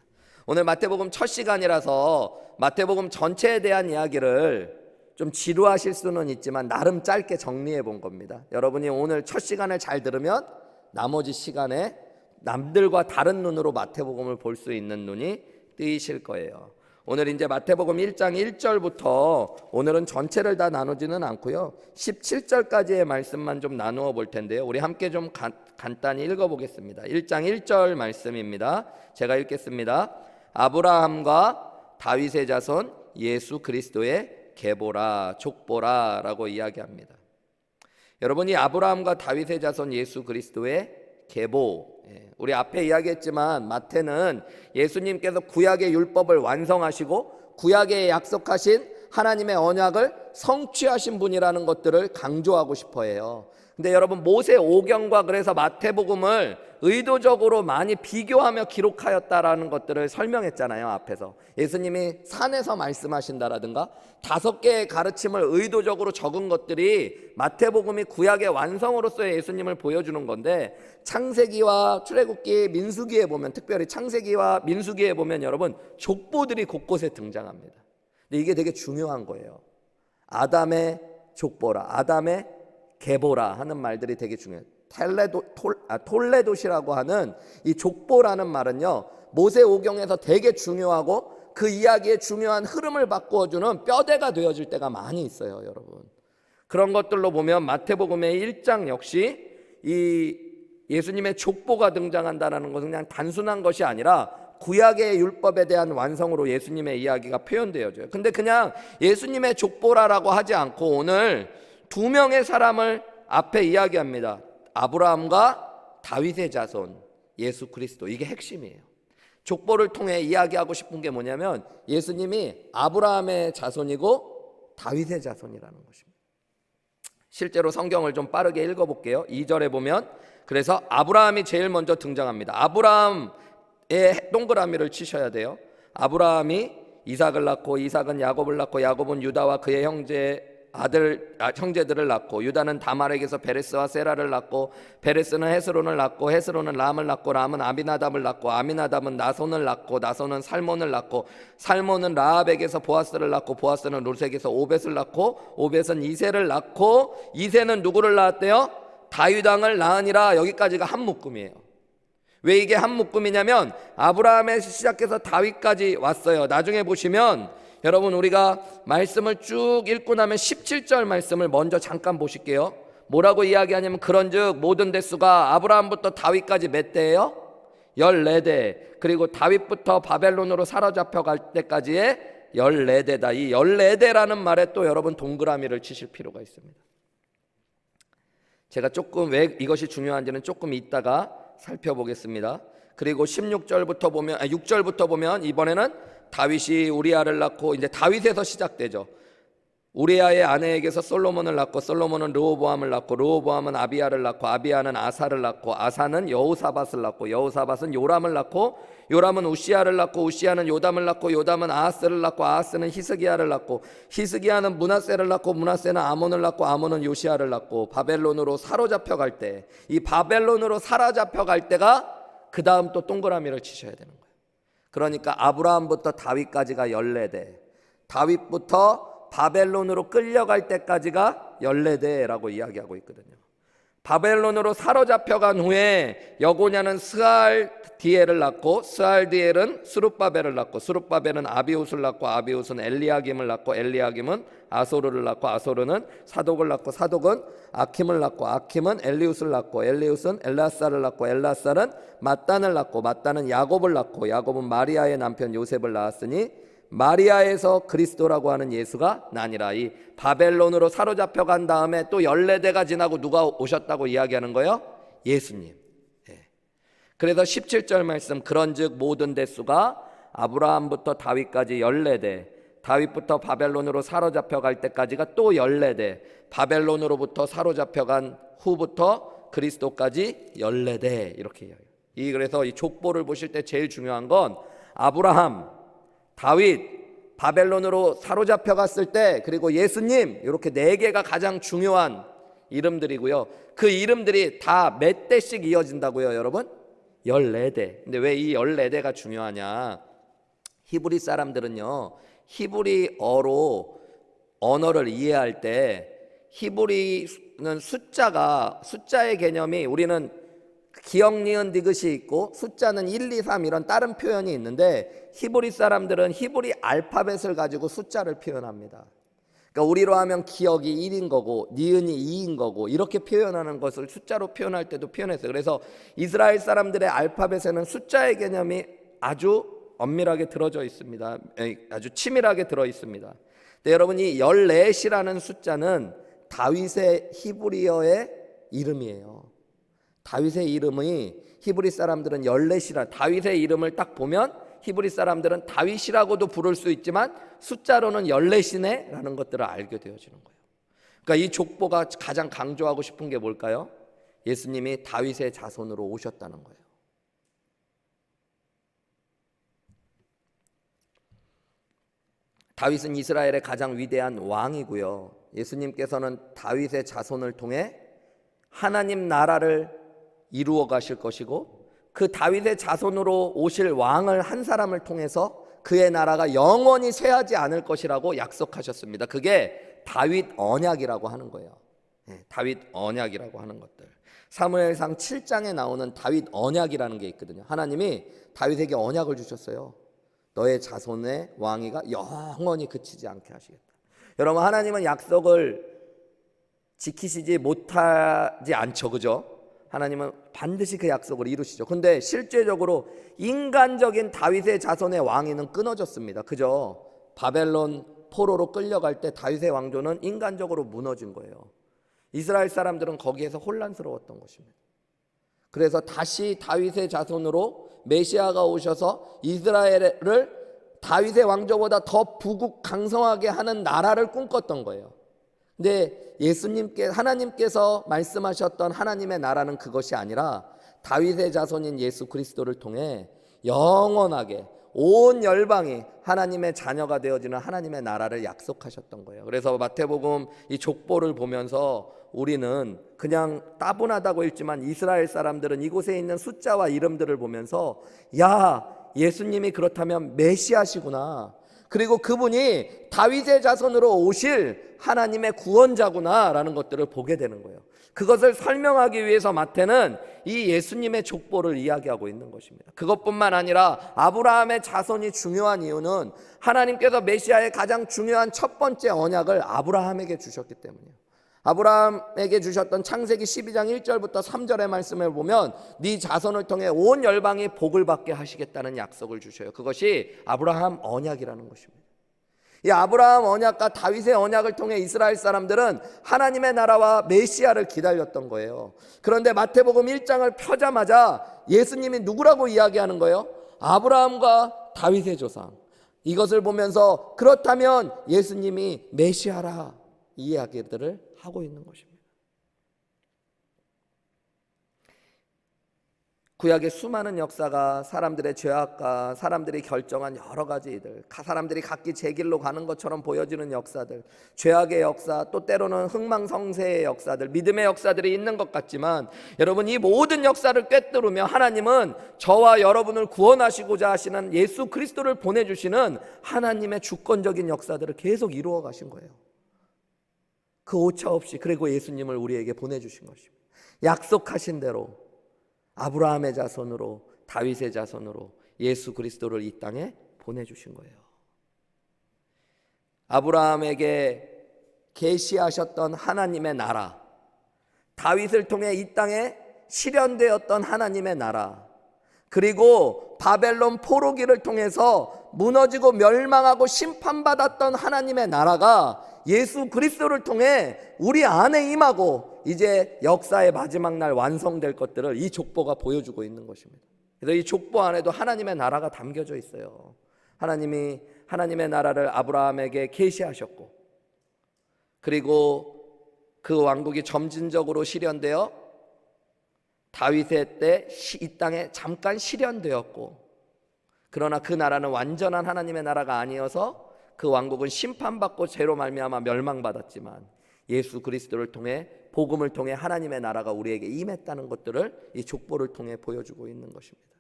오늘 마태복음 첫 시간이라서 마태복음 전체에 대한 이야기를 좀 지루하실 수는 있지만 나름 짧게 정리해 본 겁니다. 여러분이 오늘 첫 시간을 잘 들으면 나머지 시간에 남들과 다른 눈으로 마태복음을 볼 수 있는 눈이 뜨이실 거예요. 오늘 이제 마태복음 1장 1절부터 오늘은 전체를 다 나누지는 않고요, 17절까지의 말씀만 좀 나누어 볼 텐데요, 우리 함께 좀 간단히 읽어보겠습니다. 1장 1절 말씀입니다. 제가 읽겠습니다. 아브라함과 다윗의 자손 예수 그리스도의 계보라, 족보라 라고 이야기합니다. 여러분이 아브라함과 다윗의 자손 예수 그리스도의 계보, 우리 앞에 이야기했지만 마태는 예수님께서 구약의 율법을 완성하시고 구약에 약속하신 하나님의 언약을 성취하신 분이라는 것들을 강조하고 싶어 해요. 근데 여러분, 모세 오경과 그래서 마태복음을 의도적으로 많이 비교하며 기록하였다라는 것들을 설명했잖아요. 앞에서 예수님이 산에서 말씀하신다라든가 5개의 가르침을 의도적으로 적은 것들이 마태복음이 구약의 완성으로서의 예수님을 보여주는 건데, 창세기와 출애굽기, 민수기에 보면, 특별히 창세기와 민수기에 보면 여러분 족보들이 곳곳에 등장합니다. 근데 이게 되게 중요한 거예요. 아담의 족보라, 아담의 계보라 하는 말들이 되게 중요해요. 톨레도시라고 하는 이 족보라는 말은요, 모세오경에서 되게 중요하고 그 이야기의 중요한 흐름을 바꾸어주는 뼈대가 되어질 때가 많이 있어요. 여러분, 그런 것들로 보면 마태복음의 1장 역시 이 예수님의 족보가 등장한다는 것은 그냥 단순한 것이 아니라 구약의 율법에 대한 완성으로 예수님의 이야기가 표현되어져요. 근데 그냥 예수님의 족보라라고 하지 않고 오늘 두 명의 사람을 앞에 이야기합니다. 아브라함과 다윗의 자손 예수 그리스도. 이게 핵심이에요. 족보를 통해 이야기하고 싶은 게 뭐냐면 예수님이 아브라함의 자손이고 다윗의 자손이라는 것입니다. 실제로 성경을 좀 빠르게 읽어볼게요. 2절에 보면 그래서 아브라함이 제일 먼저 등장합니다. 아브라함의 동그라미를 치셔야 돼요. 아브라함이 이삭을 낳고 이삭은 야곱을 낳고 야곱은 유다와 그의 형제들을 낳고 유다는 다말에게서 베레스와 세라를 낳고 베레스는 헤스론을 낳고 헤스론은 람을 낳고 람은 아미나답을 낳고 아미나답은 나손을 낳고 나손은 살몬을 낳고 살몬은 라합에게서 보아스를 낳고 보아스는 룻에게서 오벳을 낳고 오벳은 이새를 낳고 이새는 누구를 낳았대요? 다윗 왕을 낳으니라. 여기까지가 한 묶음이에요. 왜 이게 한 묶음이냐면 아브라함에서 시작해서 다윗까지 왔어요. 나중에 보시면 여러분 우리가 말씀을 쭉 읽고 나면 17절 말씀을 먼저 잠깐 보실게요. 뭐라고 이야기하냐면 그런즉 모든 대수가 아브라함부터 다윗까지 몇 대예요? 14대. 그리고 다윗부터 바벨론으로 사로잡혀 갈 때까지의 14대다. 이 14대라는 말에 또 여러분 동그라미를 치실 필요가 있습니다. 제가 조금 왜 이것이 중요한지는 조금 이따가 살펴보겠습니다. 그리고 16절부터 보면 6절부터 보면 이번에는 다윗이 우리아를 낳고 이제 다윗에서 시작되죠. 우리아의 아내에게서 솔로몬을 낳고 솔로몬은 르호보암을 낳고 르호보암은 아비야를 낳고 아비야는 아사를 낳고 아사는 여호사밧을 낳고 여호사밧은 요람을 낳고 요람은 우시야를 낳고 우시야는 요담을 낳고 요담은 아하스를 낳고 아하스는 히스기야를 낳고 히스기야는 므낫세를 낳고 므낫세는 아몬을 낳고 아몬은 요시야를 낳고 바벨론으로 사로잡혀 갈 때 이 바벨론으로 사로잡혀 갈 때가 그 다음 또 동그라미를 치셔야 되는 거예요. 그러니까 아브라함부터 다윗까지가 14대, 다윗부터 바벨론으로 끌려갈 때까지가 14대라고 이야기하고 있거든요. 바벨론으로 사로잡혀간 후에 여고냐는 스알디엘을 낳고 스알디엘은 스룹바벨을 낳고 스룹바벨은 아비웃을 낳고 아비웃은 엘리야김을 낳고 엘리야김은 아소르를 낳고 아소르는 사독을 낳고 사독은 아킴을 낳고 아킴은 엘리웃을 낳고 엘리웃은 엘라살을 낳고 엘라살은 mat단을 낳고 mat단은 야곱을 낳고 야곱은 마리아의 남편 요셉을 낳았으니 마리아에서 그리스도라고 하는 예수가 나니라. 이 바벨론으로 사로잡혀 간 다음에 또 14대가 지나고 누가 오셨다고 이야기하는 거예요? 예수님. 그래서 17절 말씀 그런즉 모든 대수가 아브라함부터 다윗까지 14대, 다윗부터 바벨론으로 사로잡혀 갈 때까지가 또 14대, 바벨론으로부터 사로잡혀 간 후부터 그리스도까지 14대 이렇게 이야기해요. 그래서 이 족보를 보실 때 제일 중요한 건 아브라함, 다윗, 바벨론으로 사로잡혀 갔을 때 그리고 예수님 이렇게 4개가 가장 중요한 이름들이고요. 그 이름들이 다 몇 대씩 이어진다고요, 여러분? 14대. 근데 왜 이 14대가 중요하냐? 히브리 사람들은요, 히브리어로 언어를 이해할 때 히브리는 숫자의 개념이 우리는 기역, 니은, 디귿이 있고 숫자는 1, 2, 3 이런 다른 표현이 있는데 히브리 사람들은 히브리 알파벳을 가지고 숫자를 표현합니다. 그러니까 우리로 하면 기역이 1인 거고 니은이 2인 거고 이렇게 표현하는 것을 숫자로 표현할 때도 표현했어요. 그래서 이스라엘 사람들의 알파벳에는 숫자의 개념이 아주 엄밀하게 들어져 있습니다. 아주 치밀하게 들어 있습니다. 근데 여러분 이 14이라는 숫자는 다윗의 히브리어의 이름이에요. 다윗의 이름이 히브리 사람들은 14이라 다윗의 이름을 딱 보면 히브리 사람들은 다윗이라고도 부를 수 있지만 숫자로는 14이네 라는 것들을 알게 되어지는 거예요. 그러니까 이 족보가 가장 강조하고 싶은 게 뭘까요? 예수님이 다윗의 자손으로 오셨다는 거예요. 다윗은 이스라엘의 가장 위대한 왕이고요. 예수님께서는 다윗의 자손을 통해 하나님 나라를 이루어 가실 것이고 그 다윗의 자손으로 오실 왕을 한 사람을 통해서 그의 나라가 영원히 쇠하지 않을 것이라고 약속하셨습니다. 그게 다윗 언약이라고 하는 거예요. 다윗 언약이라고 하는 것들. 사무엘상 7장에 나오는 다윗 언약이라는 게 있거든요. 하나님이 다윗에게 언약을 주셨어요. 너의 자손의 왕위가 영원히 그치지 않게 하시겠다. 여러분 하나님은 약속을 지키시지 못하지 않죠, 그죠? 하나님은 반드시 그 약속을 이루시죠. 근데 실제적으로 인간적인 다윗의 자손의 왕위는 끊어졌습니다. 그죠? 바벨론 포로로 끌려갈 때 다윗의 왕조는 인간적으로 무너진 거예요. 이스라엘 사람들은 거기에서 혼란스러웠던 것입니다. 그래서 다시 다윗의 자손으로 메시아가 오셔서 이스라엘을 다윗의 왕조보다 더 부국 강성하게 하는 나라를 꿈꿨던 거예요. 근데 하나님께서 말씀하셨던 하나님의 나라는 그것이 아니라 다윗의 자손인 예수 그리스도를 통해 영원하게 온 열방이 하나님의 자녀가 되어지는 하나님의 나라를 약속하셨던 거예요. 그래서 마태복음 이 족보를 보면서 우리는 그냥 따분하다고 읽지만 이스라엘 사람들은 이곳에 있는 숫자와 이름들을 보면서 야, 예수님이 그렇다면 메시아시구나, 그리고 그분이 다윗의 자손으로 오실 하나님의 구원자구나 라는 것들을 보게 되는 거예요. 그것을 설명하기 위해서 마태는 이 예수님의 족보를 이야기하고 있는 것입니다. 그것뿐만 아니라 아브라함의 자손이 중요한 이유는 하나님께서 메시아의 가장 중요한 첫 번째 언약을 아브라함에게 주셨기 때문이에요. 아브라함에게 주셨던 창세기 12장 1절부터 3절의 말씀을 보면 네 자손을 통해 온 열방이 복을 받게 하시겠다는 약속을 주셔요. 그것이 아브라함 언약이라는 것입니다. 이 아브라함 언약과 다윗의 언약을 통해 이스라엘 사람들은 하나님의 나라와 메시아를 기다렸던 거예요. 그런데 마태복음 1장을 펴자마자 예수님이 누구라고 이야기하는 거예요? 아브라함과 다윗의 조상. 이것을 보면서 그렇다면 예수님이 메시아라, 이 이야기들을 하고 있는 것입니다. 구약의 수많은 역사가 사람들의 죄악과 사람들이 결정한 여러 가지 일들, 사람들이 각기 제 길로 가는 것처럼 보여지는 역사들, 죄악의 역사, 또 때로는 흥망성쇠의 역사들, 믿음의 역사들이 있는 것 같지만 여러분, 이 모든 역사를 꿰뚫으며 하나님은 저와 여러분을 구원하시고자 하시는 예수 그리스도를 보내주시는 하나님의 주권적인 역사들을 계속 이루어 가신 거예요. 그 오차 없이. 그리고 예수님을 우리에게 보내주신 것입니다. 약속하신 대로 아브라함의 자손으로, 다윗의 자손으로 예수 그리스도를 이 땅에 보내주신 거예요. 아브라함에게 계시하셨던 하나님의 나라, 다윗을 통해 이 땅에 실현되었던 하나님의 나라, 그리고 바벨론 포로기를 통해서 무너지고 멸망하고 심판받았던 하나님의 나라가 예수 그리스도를 통해 우리 안에 임하고 이제 역사의 마지막 날 완성될 것들을 이 족보가 보여주고 있는 것입니다. 그래서 이 족보 안에도 하나님의 나라가 담겨져 있어요. 하나님이 하나님의 나라를 아브라함에게 계시하셨고, 그리고 그 왕국이 점진적으로 실현되어 다윗의 때 이 땅에 잠깐 실현되었고, 그러나 그 나라는 완전한 하나님의 나라가 아니어서 그 왕국은 심판받고 죄로 말미암아 멸망받았지만 예수 그리스도를 통해, 복음을 통해 하나님의 나라가 우리에게 임했다는 것들을 이 족보를 통해 보여주고 있는 것입니다.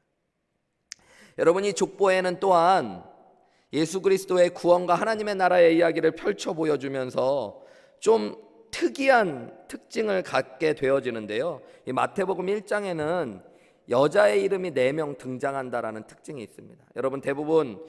여러분, 이 족보에는 또한 예수 그리스도의 구원과 하나님의 나라의 이야기를 펼쳐 보여주면서 좀 특이한 특징을 갖게 되어지는데요, 이 마태복음 1장에는 여자의 이름이 4명 등장한다라는 특징이 있습니다. 여러분, 대부분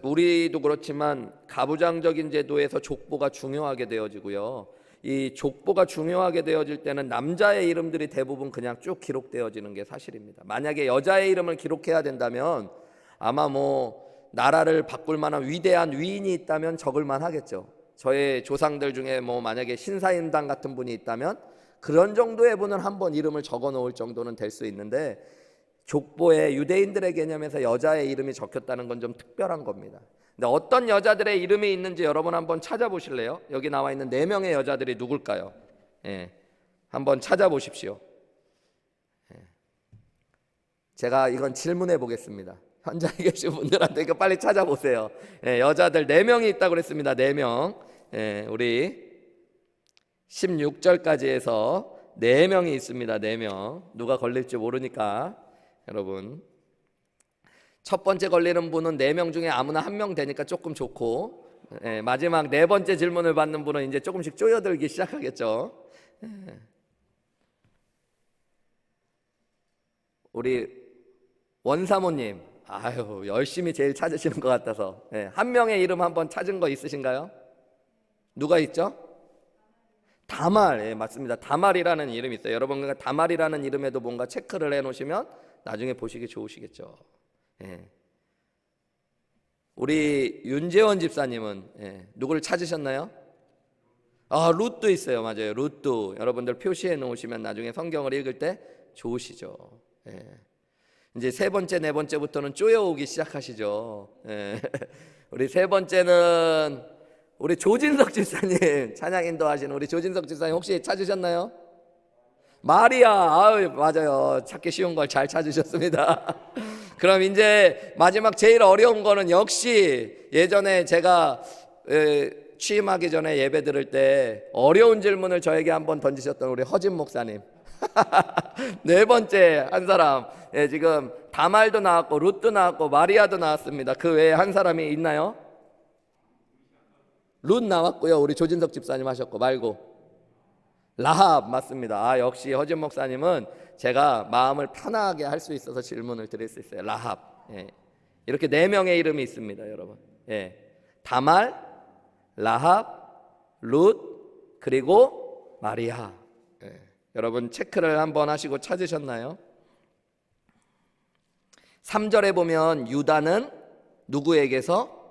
우리도 그렇지만 가부장적인 제도에서 족보가 중요하게 되어지고요, 이 족보가 중요하게 되어질 때는 남자의 이름들이 대부분 그냥 쭉 기록되어지는 게 사실입니다. 만약에 여자의 이름을 기록해야 된다면 아마 나라를 바꿀 만한 위대한 위인이 있다면 적을만 하겠죠. 저의 조상들 중에 만약에 신사임당 같은 분이 있다면 그런 정도의 분은 한번 이름을 적어 놓을 정도는 될 수 있는데, 족보에 유대인들의 개념에서 여자의 이름이 적혔다는 건 좀 특별한 겁니다. 근데 어떤 여자들의 이름이 있는지 여러분 한번 찾아보실래요? 여기 나와 있는 4명의 여자들이 누굴까요? 한번 찾아보십시오. 제가 이건 질문해 보겠습니다. 현장에 계신 분들한테 이거 빨리 찾아보세요. 여자들 4명이 있다고 그랬습니다. 4명. 우리 16절까지 해서 4명이 있습니다. 4명. 누가 걸릴지 모르니까 여러분, 첫 번째 걸리는 분은 4명 중에 아무나 1명 되니까 조금 좋고, 마지막 4번째 질문을 받는 분은 이제 조금씩 쪼여들기 시작하겠죠. 우리 원사모님, 아유, 열심히 제일 찾으시는 것 같아서 1명의 이름 한번 찾은 거 있으신가요? 누가 있죠? 다말, 예, 맞습니다. 다말이라는 이름이 있어요. 여러분 다말이라는 이름에도 뭔가 체크를 해놓으시면 나중에 보시기 좋으시겠죠. 예. 우리 윤재원 집사님은 누구를 찾으셨나요? 룻도 있어요. 맞아요. 룻도 여러분들 표시해 놓으시면 나중에 성경을 읽을 때 좋으시죠. 이제 세 번째, 네 번째부터는 쪼여오기 시작하시죠. 우리 세 번째는 우리 조진석 집사님, 찬양 인도하시는 우리 조진석 집사님 혹시 찾으셨나요? 마리아. 맞아요. 찾기 쉬운 걸 잘 찾으셨습니다. 그럼 이제 마지막 제일 어려운 거는 역시 예전에 제가 취임하기 전에 예배 드릴 때 어려운 질문을 저에게 한번 던지셨던 우리 허진 목사님. 네 번째 한 사람, 지금 다말도 나왔고 룻도 나왔고 마리아도 나왔습니다. 그 외에 한 사람이 있나요? 룻 나왔고요. 우리 조진석 집사님 하셨고 말고 라합 맞습니다. 역시 허진 목사님은 제가 마음을 편하게 할 수 있어서 질문을 드릴 수 있어요. 라합. 이렇게 네 명의 이름이 있습니다, 여러분. 다말, 라합, 룻, 그리고 마리아. 여러분 체크를 한번 하시고 찾으셨나요? 3절에 보면 유다는 누구에게서?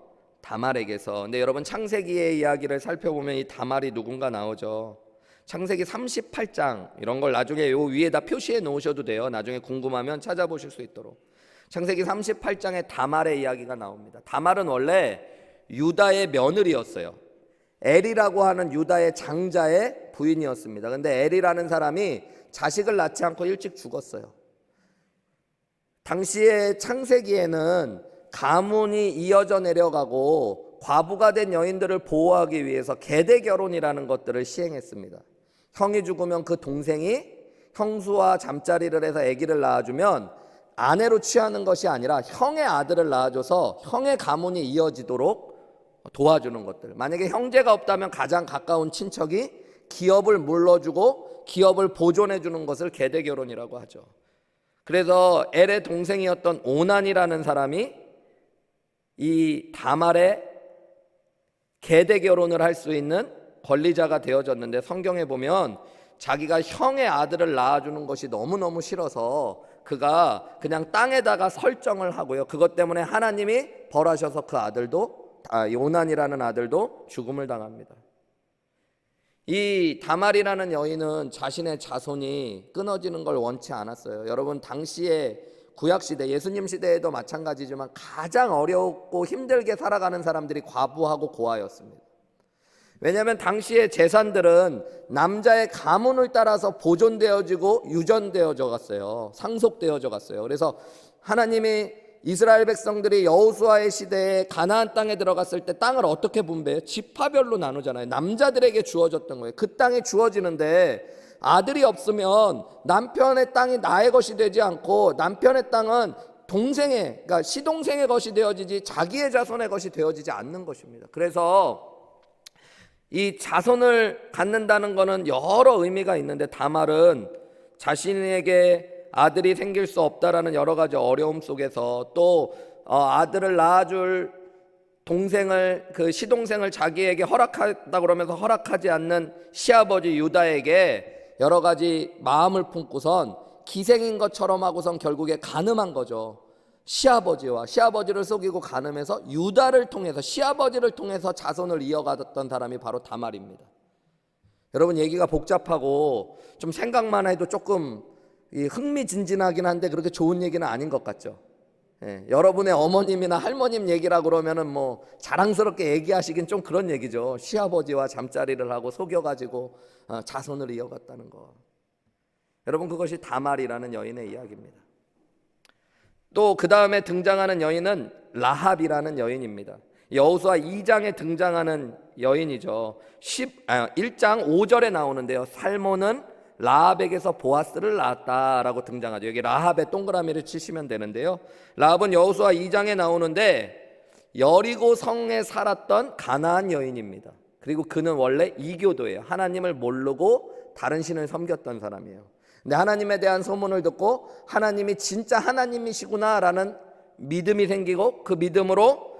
다말에게서. 근데 여러분 창세기의 이야기를 살펴보면 이 다말이 누군가 나오죠. 창세기 38장 이런 걸 나중에 요 위에다 표시해 놓으셔도 돼요. 나중에 궁금하면 찾아보실 수 있도록. 창세기 38장에 다말의 이야기가 나옵니다. 다말은 원래 유다의 며느리였어요. 엘이라고 하는 유다의 장자의 부인이었습니다. 근데 엘이라는 사람이 자식을 낳지 않고 일찍 죽었어요. 당시에 창세기에는 가문이 이어져 내려가고 과부가 된 여인들을 보호하기 위해서 계대 결혼이라는 것들을 시행했습니다. 형이 죽으면 그 동생이 형수와 잠자리를 해서 아기를 낳아주면 아내로 취하는 것이 아니라 형의 아들을 낳아줘서 형의 가문이 이어지도록 도와주는 것들. 만약에 형제가 없다면 가장 가까운 친척이 기업을 물러주고 기업을 보존해 주는 것을 계대 결혼이라고 하죠. 그래서 엘의 동생이었던 오난이라는 사람이 이 다말의 계대 결혼을 할 수 있는 권리자가 되어졌는데, 성경에 보면 자기가 형의 아들을 낳아주는 것이 너무너무 싫어서 그가 그냥 땅에다가 설정을 하고요. 그것 때문에 하나님이 벌하셔서 그 아들도, 오난이라는 아들도 죽음을 당합니다. 이 다말이라는 여인은 자신의 자손이 끊어지는 걸 원치 않았어요. 여러분 당시에 구약시대, 예수님 시대에도 마찬가지지만 가장 어렵고 힘들게 살아가는 사람들이 과부하고 고아였습니다. 왜냐하면 당시의 재산들은 남자의 가문을 따라서 보존되어지고 유전되어져 갔어요. 상속되어져 갔어요. 그래서 하나님이 이스라엘 백성들이 여호수아의 시대에 가나안 땅에 들어갔을 때 땅을 어떻게 분배해요? 지파별로 나누잖아요. 남자들에게 주어졌던 거예요. 그 땅이 주어지는데 아들이 없으면 남편의 땅이 나의 것이 되지 않고 남편의 땅은 동생의, 그러니까 시동생의 것이 되어지지 자기의 자손의 것이 되어지지 않는 것입니다. 그래서 이 자손을 갖는다는 것은 여러 의미가 있는데, 다말은 자신에게 아들이 생길 수 없다라는 여러 가지 어려움 속에서 또 아들을 낳아줄 동생을, 그 시동생을 자기에게 허락하다 그러면서 허락하지 않는 시아버지 유다에게 여러 가지 마음을 품고선 기생인 것처럼 하고선 결국에 간음한 거죠. 시아버지를 속이고 간음해서 유다를 통해서, 시아버지를 통해서 자손을 이어갔던 사람이 바로 다말입니다. 여러분 얘기가 복잡하고 좀 생각만 해도 조금 흥미진진하긴 한데 그렇게 좋은 얘기는 아닌 것 같죠. 여러분의 어머님이나 할머님 얘기라 그러면은 뭐 자랑스럽게 얘기하시긴 좀 그런 얘기죠. 시아버지와 잠자리를 하고 속여가지고 자손을 이어갔다는 거. 여러분 그것이 다말이라는 여인의 이야기입니다. 또 그 다음에 등장하는 여인은 라합이라는 여인입니다. 여호수아 2장에 등장하는 여인이죠. 1장 5절에 나오는데요. 살몬은 라합에게서 보아스를 낳았다라고 등장하죠. 여기 라합의 동그라미를 치시면 되는데요. 라합은 여호수아 2장에 나오는데 여리고 성에 살았던 가나안 여인입니다. 그리고 그는 원래 이교도예요. 하나님을 모르고 다른 신을 섬겼던 사람이에요. 근데 하나님에 대한 소문을 듣고 하나님이 진짜 하나님이시구나라는 믿음이 생기고 그 믿음으로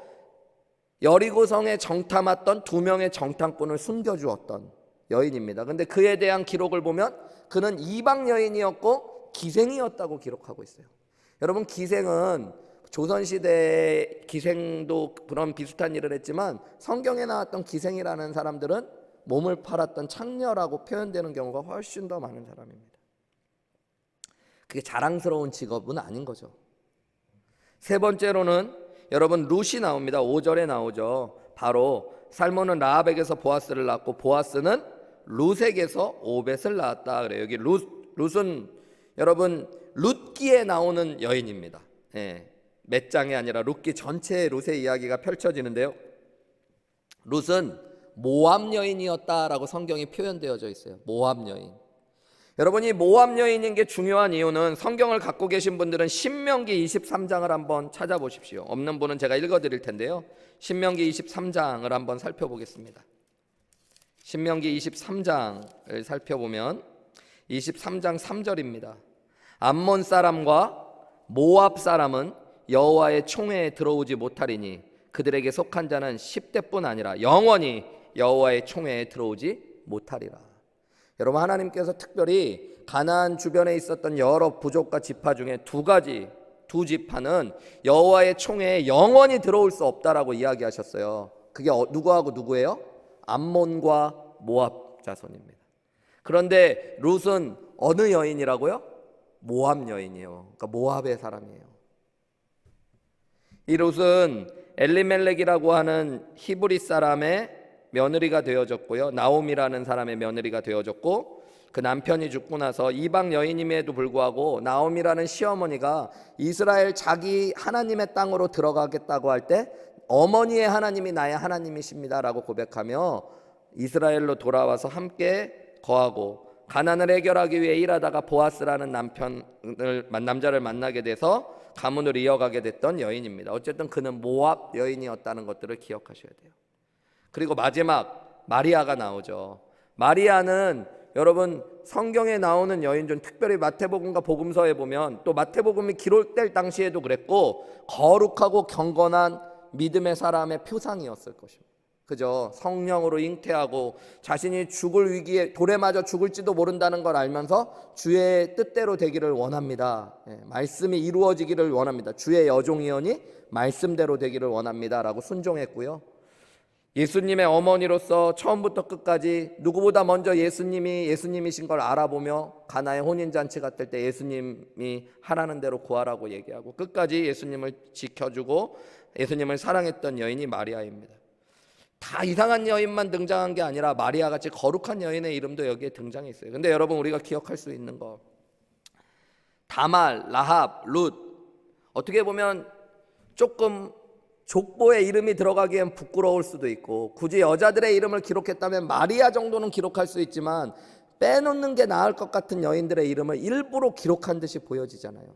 여리고성에 정탐했던 2명의 정탐꾼을 숨겨주었던 여인입니다. 근데 그에 대한 기록을 보면 그는 이방 여인이었고 기생이었다고 기록하고 있어요. 여러분, 기생은 조선시대 기생도 그런 비슷한 일을 했지만 성경에 나왔던 기생이라는 사람들은 몸을 팔았던 창녀라고 표현되는 경우가 훨씬 더 많은 사람입니다. 그게 자랑스러운 직업은 아닌 거죠. 세 번째로는 여러분 룻이 나옵니다. 5절에 나오죠. 바로 살몬은 라합에게서 보아스를 낳고 보아스는 룻에게서 오벳을 낳았다 그래요. 여기 룻은 여러분 룻기에 나오는 여인입니다. 몇 장이 아니라 룻기 전체의 룻의 이야기가 펼쳐지는데요. 룻은 모압 여인이었다라고 성경이 표현되어져 있어요. 모압 여인. 여러분이 모압 여인인 게 중요한 이유는 성경을 갖고 계신 분들은 신명기 23장을 한번 찾아보십시오. 없는 분은 제가 읽어드릴 텐데요. 신명기 23장을 한번 살펴보겠습니다. 신명기 23장을 살펴보면 23장 3절입니다. 암몬 사람과 모압 사람은 여호와의 총회에 들어오지 못하리니 그들에게 속한 자는 10대뿐 아니라 영원히 여호와의 총회에 들어오지 못하리라. 여러분, 하나님께서 특별히 가나안 주변에 있었던 여러 부족과 지파 중에 두 지파는 여호와의 총회에 영원히 들어올 수 없다라고 이야기하셨어요. 그게 누구하고 누구예요? 암몬과 모압 자손입니다. 그런데 룻은 어느 여인이라고요? 모압 여인이에요. 그러니까 모압의 사람이에요. 이 룻은 엘리멜렉이라고 하는 히브리 사람의 며느리가 되어졌고요. 나옴이라는 사람의 며느리가 되어졌고, 그 남편이 죽고 나서 이방 여인임에도 불구하고 나옴이라는 시어머니가 이스라엘 자기 하나님의 땅으로 들어가겠다고 할 때 어머니의 하나님이 나의 하나님이십니다라고 고백하며 이스라엘로 돌아와서 함께 거하고 가난을 해결하기 위해 일하다가 보아스라는 남자를 만나게 돼서 가문을 이어가게 됐던 여인입니다. 어쨌든 그는 모압 여인이었다는 것들을 기억하셔야 돼요. 그리고 마지막 마리아가 나오죠. 마리아는 여러분 성경에 나오는 여인 중 특별히 마태복음과 복음서에 보면, 또 마태복음이 기록될 당시에도 그랬고, 거룩하고 경건한 믿음의 사람의 표상이었을 것입니다. 그죠? 성령으로 잉태하고 자신이 죽을 위기에 돌에 맞아 죽을지도 모른다는 걸 알면서 주의 뜻대로 되기를 원합니다. 말씀이 이루어지기를 원합니다. 주의 여종이오니 말씀대로 되기를 원합니다 라고 순종했고요. 예수님의 어머니로서 처음부터 끝까지 누구보다 먼저 예수님이신 걸 알아보며 가나의 혼인잔치 같을 때 예수님이 하라는 대로 구하라고 얘기하고 끝까지 예수님을 지켜주고 예수님을 사랑했던 여인이 마리아입니다. 다 이상한 여인만 등장한 게 아니라 마리아같이 거룩한 여인의 이름도 여기에 등장해 있어요. 근데 여러분, 우리가 기억할 수 있는 거, 다말, 라합, 룻, 어떻게 보면 조금 족보의 이름이 들어가기엔 부끄러울 수도 있고, 굳이 여자들의 이름을 기록했다면 마리아 정도는 기록할 수 있지만 빼놓는 게 나을 것 같은 여인들의 이름을 일부러 기록한 듯이 보여지잖아요.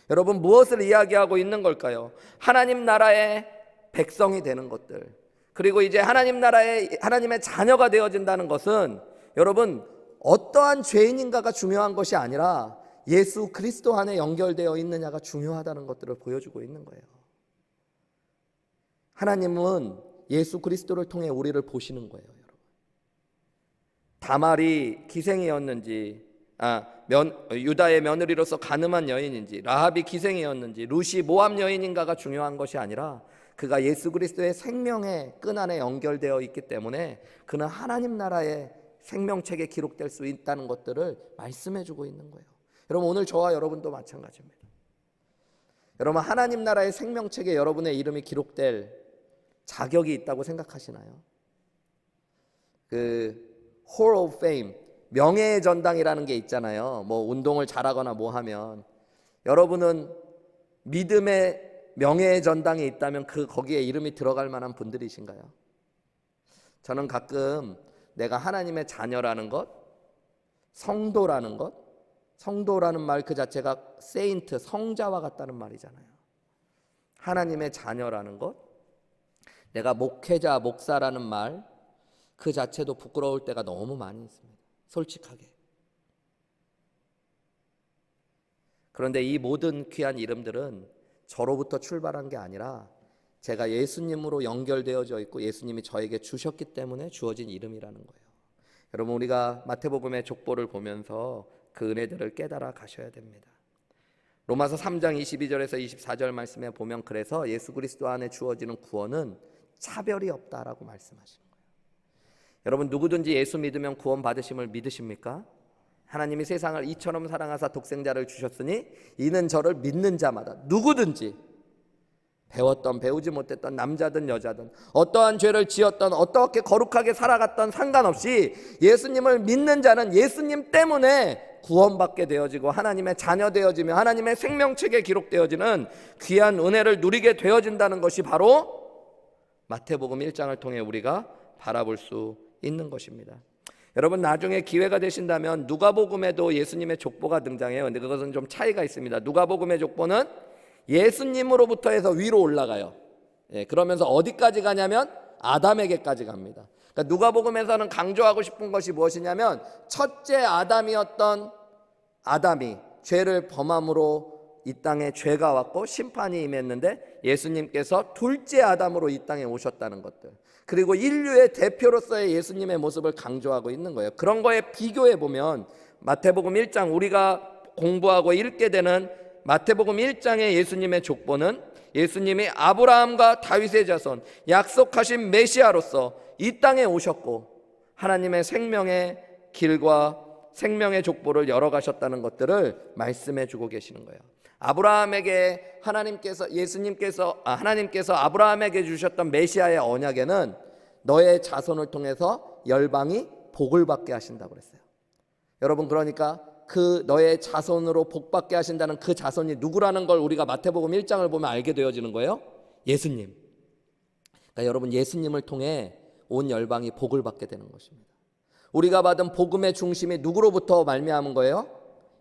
여러분, 무엇을 이야기하고 있는 걸까요? 하나님 나라의 백성이 되는 것들, 그리고 이제 하나님의 자녀가 되어진다는 것은 여러분 어떠한 죄인인가가 중요한 것이 아니라 예수 그리스도 안에 연결되어 있느냐가 중요하다는 것들을 보여주고 있는 거예요. 하나님은 예수 그리스도를 통해 우리를 보시는 거예요. 여러분, 다말이 기생이었는지, 유다의 며느리로서 가늠한 여인인지, 라합이 기생이었는지, 룻이 모압 여인인가가 중요한 것이 아니라 그가 예수 그리스도의 생명의 끈 안에 연결되어 있기 때문에 그는 하나님 나라의 생명책에 기록될 수 있다는 것들을 말씀해주고 있는 거예요. 여러분, 오늘 저와 여러분도 마찬가지입니다. 여러분, 하나님 나라의 생명책에 여러분의 이름이 기록될 자격이 있다고 생각하시나요? Hall of Fame, 명예의 전당이라는 게 있잖아요. 뭐 운동을 잘하거나 뭐 하면 여러분은 믿음의 명예의 전당에 있다면 거기에 이름이 들어갈 만한 분들이신가요? 저는 가끔 내가 하나님의 자녀라는 것, 성도라는 것, 성도라는 말 그 자체가 세인트, 성자와 같다는 말이잖아요. 하나님의 자녀라는 것, 내가 목회자, 목사라는 말 그 자체도 부끄러울 때가 너무 많이 있습니다. 솔직하게. 그런데 이 모든 귀한 이름들은 저로부터 출발한 게 아니라 제가 예수님으로 연결되어져 있고 예수님이 저에게 주셨기 때문에 주어진 이름이라는 거예요. 여러분, 우리가 마태복음의 족보를 보면서 그 은혜들을 깨달아 가셔야 됩니다. 로마서 3장 22절에서 24절 말씀에 보면 그래서 예수 그리스도 안에 주어지는 구원은 차별이 없다라고 말씀하시는 거예요. 여러분, 누구든지 예수 믿으면 구원 받으심을 믿으십니까? 하나님이 세상을 이처럼 사랑하사 독생자를 주셨으니 이는 저를 믿는 자마다, 누구든지 배웠던 배우지 못했던 남자든 여자든 어떠한 죄를 지었던 어떻게 거룩하게 살아갔던 상관없이 예수님을 믿는 자는 예수님 때문에 구원받게 되어지고 하나님의 자녀 되어지며 하나님의 생명책에 기록되어지는 귀한 은혜를 누리게 되어진다는 것이 바로 마태복음 1장을 통해 우리가 바라볼 수 있는 것입니다. 여러분, 나중에 기회가 되신다면 누가복음에도 예수님의 족보가 등장해요. 근데 그것은 좀 차이가 있습니다. 누가복음의 족보는 예수님으로부터 해서 위로 올라가요. 그러면서 어디까지 가냐면 아담에게까지 갑니다. 그러니까 누가복음에서는 강조하고 싶은 것이 무엇이냐면 첫째 아담이었던 아담이 죄를 범함으로 이 땅에 죄가 왔고 심판이 임했는데 예수님께서 둘째 아담으로 이 땅에 오셨다는 것들, 그리고 인류의 대표로서의 예수님의 모습을 강조하고 있는 거예요. 그런 거에 비교해 보면 마태복음 1장, 우리가 공부하고 읽게 되는 마태복음 1장의 예수님의 족보는 예수님이 아브라함과 다윗의 자손, 약속하신 메시아로서 이 땅에 오셨고 하나님의 생명의 길과 생명의 족보를 열어가셨다는 것들을 말씀해 주고 계시는 거예요. 아브라함에게 하나님께서 아브라함에게 주셨던 메시아의 언약에는 너의 자손을 통해서 열방이 복을 받게 하신다고 그랬어요. 여러분, 그러니까 그 너의 자손으로 복 받게 하신다는 그 자손이 누구라는 걸 우리가 마태복음 1장을 보면 알게 되어지는 거예요. 예수님. 그러니까 여러분, 예수님을 통해 온 열방이 복을 받게 되는 것입니다. 우리가 받은 복음의 중심이 누구로부터 말미암은 거예요?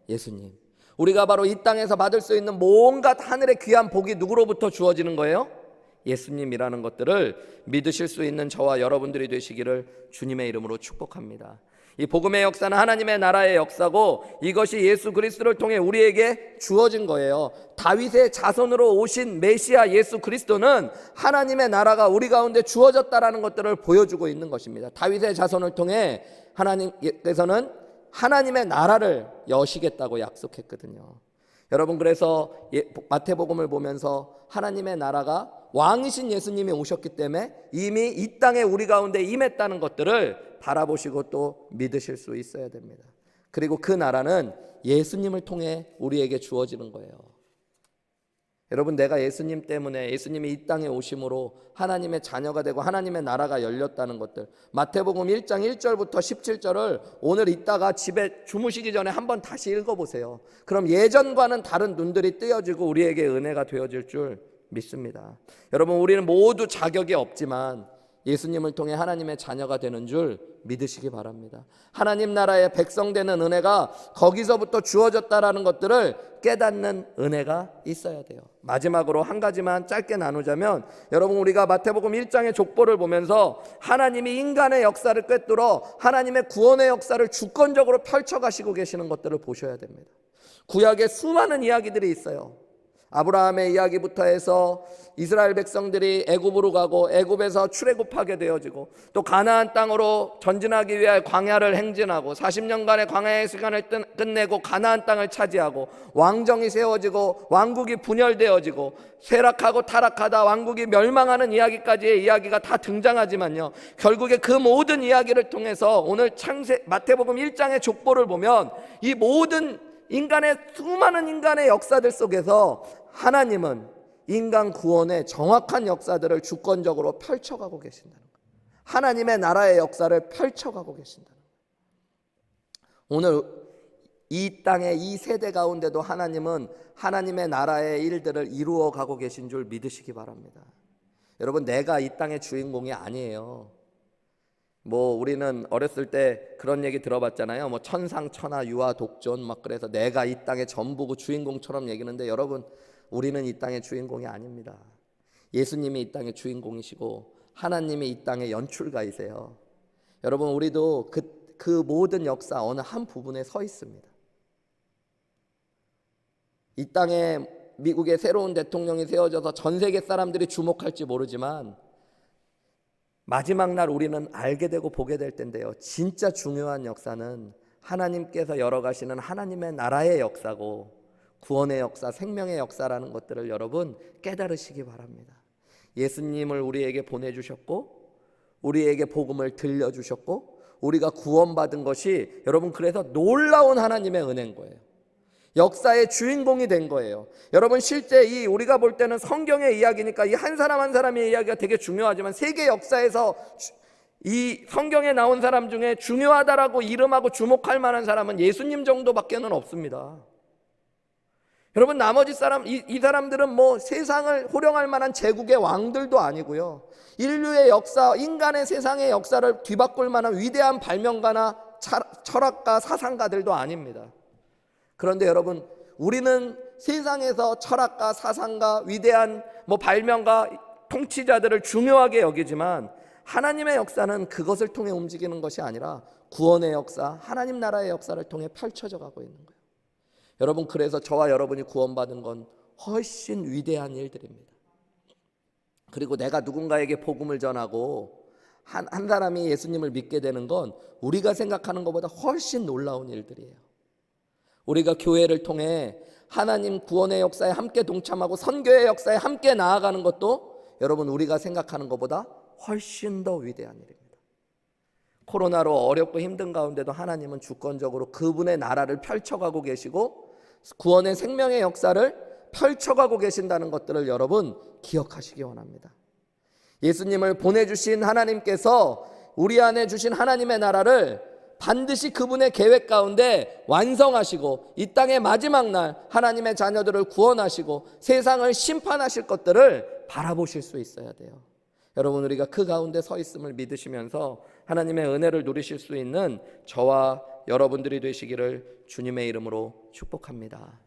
예수님. 우리가 바로 이 땅에서 받을 수 있는 온갖 하늘의 귀한 복이 누구로부터 주어지는 거예요? 예수님이라는 것들을 믿으실 수 있는 저와 여러분들이 되시기를 주님의 이름으로 축복합니다. 이 복음의 역사는 하나님의 나라의 역사고 이것이 예수 그리스도를 통해 우리에게 주어진 거예요. 다윗의 자손으로 오신 메시아 예수 그리스도는 하나님의 나라가 우리 가운데 주어졌다라는 것들을 보여주고 있는 것입니다. 다윗의 자손을 통해 하나님께서는 하나님의 나라를 여시겠다고 약속했거든요. 여러분, 그래서 마태복음을 보면서 하나님의 나라가 왕이신 예수님이 오셨기 때문에 이미 이 땅에 우리 가운데 임했다는 것들을 바라보시고 또 믿으실 수 있어야 됩니다. 그리고 그 나라는 예수님을 통해 우리에게 주어지는 거예요. 여러분, 내가 예수님 때문에, 예수님이 이 땅에 오심으로 하나님의 자녀가 되고 하나님의 나라가 열렸다는 것들, 마태복음 1장 1절부터 17절을 오늘 이따가 집에 주무시기 전에 한번 다시 읽어보세요. 그럼 예전과는 다른 눈들이 뜨여지고 우리에게 은혜가 되어질 줄 믿습니다. 여러분, 우리는 모두 자격이 없지만 예수님을 통해 하나님의 자녀가 되는 줄 믿으시기 바랍니다. 하나님 나라의 백성 되는 은혜가 거기서부터 주어졌다라는 것들을 깨닫는 은혜가 있어야 돼요. 마지막으로 한 가지만 짧게 나누자면, 여러분, 우리가 마태복음 1장의 족보를 보면서 하나님이 인간의 역사를 꿰뚫어 하나님의 구원의 역사를 주권적으로 펼쳐가시고 계시는 것들을 보셔야 됩니다. 구약에 수많은 이야기들이 있어요. 아브라함의 이야기부터 해서 이스라엘 백성들이 애굽으로 가고 애굽에서 출애굽하게 되어지고 또 가나안 땅으로 전진하기 위해 광야를 행진하고 40년간의 광야의 시간을 끝내고 가나안 땅을 차지하고 왕정이 세워지고 왕국이 분열되어지고 쇠락하고 타락하다 왕국이 멸망하는 이야기까지의 이야기가 다 등장하지만요, 결국에 그 모든 이야기를 통해서 오늘 마태복음 1장의 족보를 보면 이 모든 수많은 인간의 역사들 속에서 하나님은 인간 구원의 정확한 역사들을 주권적으로 펼쳐가고 계신다는 거예요. 하나님의 나라의 역사를 펼쳐가고 계신다는 거예요. 오늘 이 땅의 이 세대 가운데도 하나님은 하나님의 나라의 일들을 이루어가고 계신 줄 믿으시기 바랍니다. 여러분, 내가 이 땅의 주인공이 아니에요. 우리는 어렸을 때 그런 얘기 들어봤잖아요. 천상천하 유아 독존 그래서 내가 이 땅의 전부고 주인공처럼 얘기하는데, 여러분, 우리는 이 땅의 주인공이 아닙니다. 예수님이 이 땅의 주인공이시고 하나님이 이 땅의 연출가이세요. 여러분, 우리도 그 모든 역사 어느 한 부분에 서 있습니다. 이 땅에 미국의 새로운 대통령이 세워져서 전 세계 사람들이 주목할지 모르지만 마지막 날 우리는 알게 되고 보게 될 텐데요. 진짜 중요한 역사는 하나님께서 열어가시는 하나님의 나라의 역사고 구원의 역사, 생명의 역사라는 것들을 여러분 깨달으시기 바랍니다. 예수님을 우리에게 보내주셨고 우리에게 복음을 들려주셨고 우리가 구원받은 것이 여러분 그래서 놀라운 하나님의 은혜인 거예요. 역사의 주인공이 된 거예요. 여러분 실제 이 우리가 볼 때는 성경의 이야기니까 이 한 사람 한 사람의 이야기가 되게 중요하지만 세계 역사에서 이 성경에 나온 사람 중에 중요하다라고 이름하고 주목할 만한 사람은 예수님 정도밖에는 없습니다. 여러분 나머지 사람 이 사람들은 뭐 세상을 호령할 만한 제국의 왕들도 아니고요. 인류의 역사, 인간의 세상의 역사를 뒤바꿀 만한 위대한 발명가나 철학가, 사상가들도 아닙니다. 그런데 여러분 우리는 세상에서 철학가, 사상가, 위대한 발명가, 통치자들을 중요하게 여기지만 하나님의 역사는 그것을 통해 움직이는 것이 아니라 구원의 역사, 하나님 나라의 역사를 통해 펼쳐져 가고 있는 거예요. 여러분 그래서 저와 여러분이 구원받은 건 훨씬 위대한 일들입니다. 그리고 내가 누군가에게 복음을 전하고 한 사람이 예수님을 믿게 되는 건 우리가 생각하는 것보다 훨씬 놀라운 일들이에요. 우리가 교회를 통해 하나님 구원의 역사에 함께 동참하고 선교의 역사에 함께 나아가는 것도 여러분 우리가 생각하는 것보다 훨씬 더 위대한 일입니다. 코로나로 어렵고 힘든 가운데도 하나님은 주권적으로 그분의 나라를 펼쳐가고 계시고 구원의 생명의 역사를 펼쳐가고 계신다는 것들을 여러분 기억하시기 원합니다. 예수님을 보내주신 하나님께서 우리 안에 주신 하나님의 나라를 반드시 그분의 계획 가운데 완성하시고 이 땅의 마지막 날 하나님의 자녀들을 구원하시고 세상을 심판하실 것들을 바라보실 수 있어야 돼요. 여러분 우리가 그 가운데 서 있음을 믿으시면서 하나님의 은혜를 누리실 수 있는 저와 여러분들이 되시기를 주님의 이름으로 축복합니다.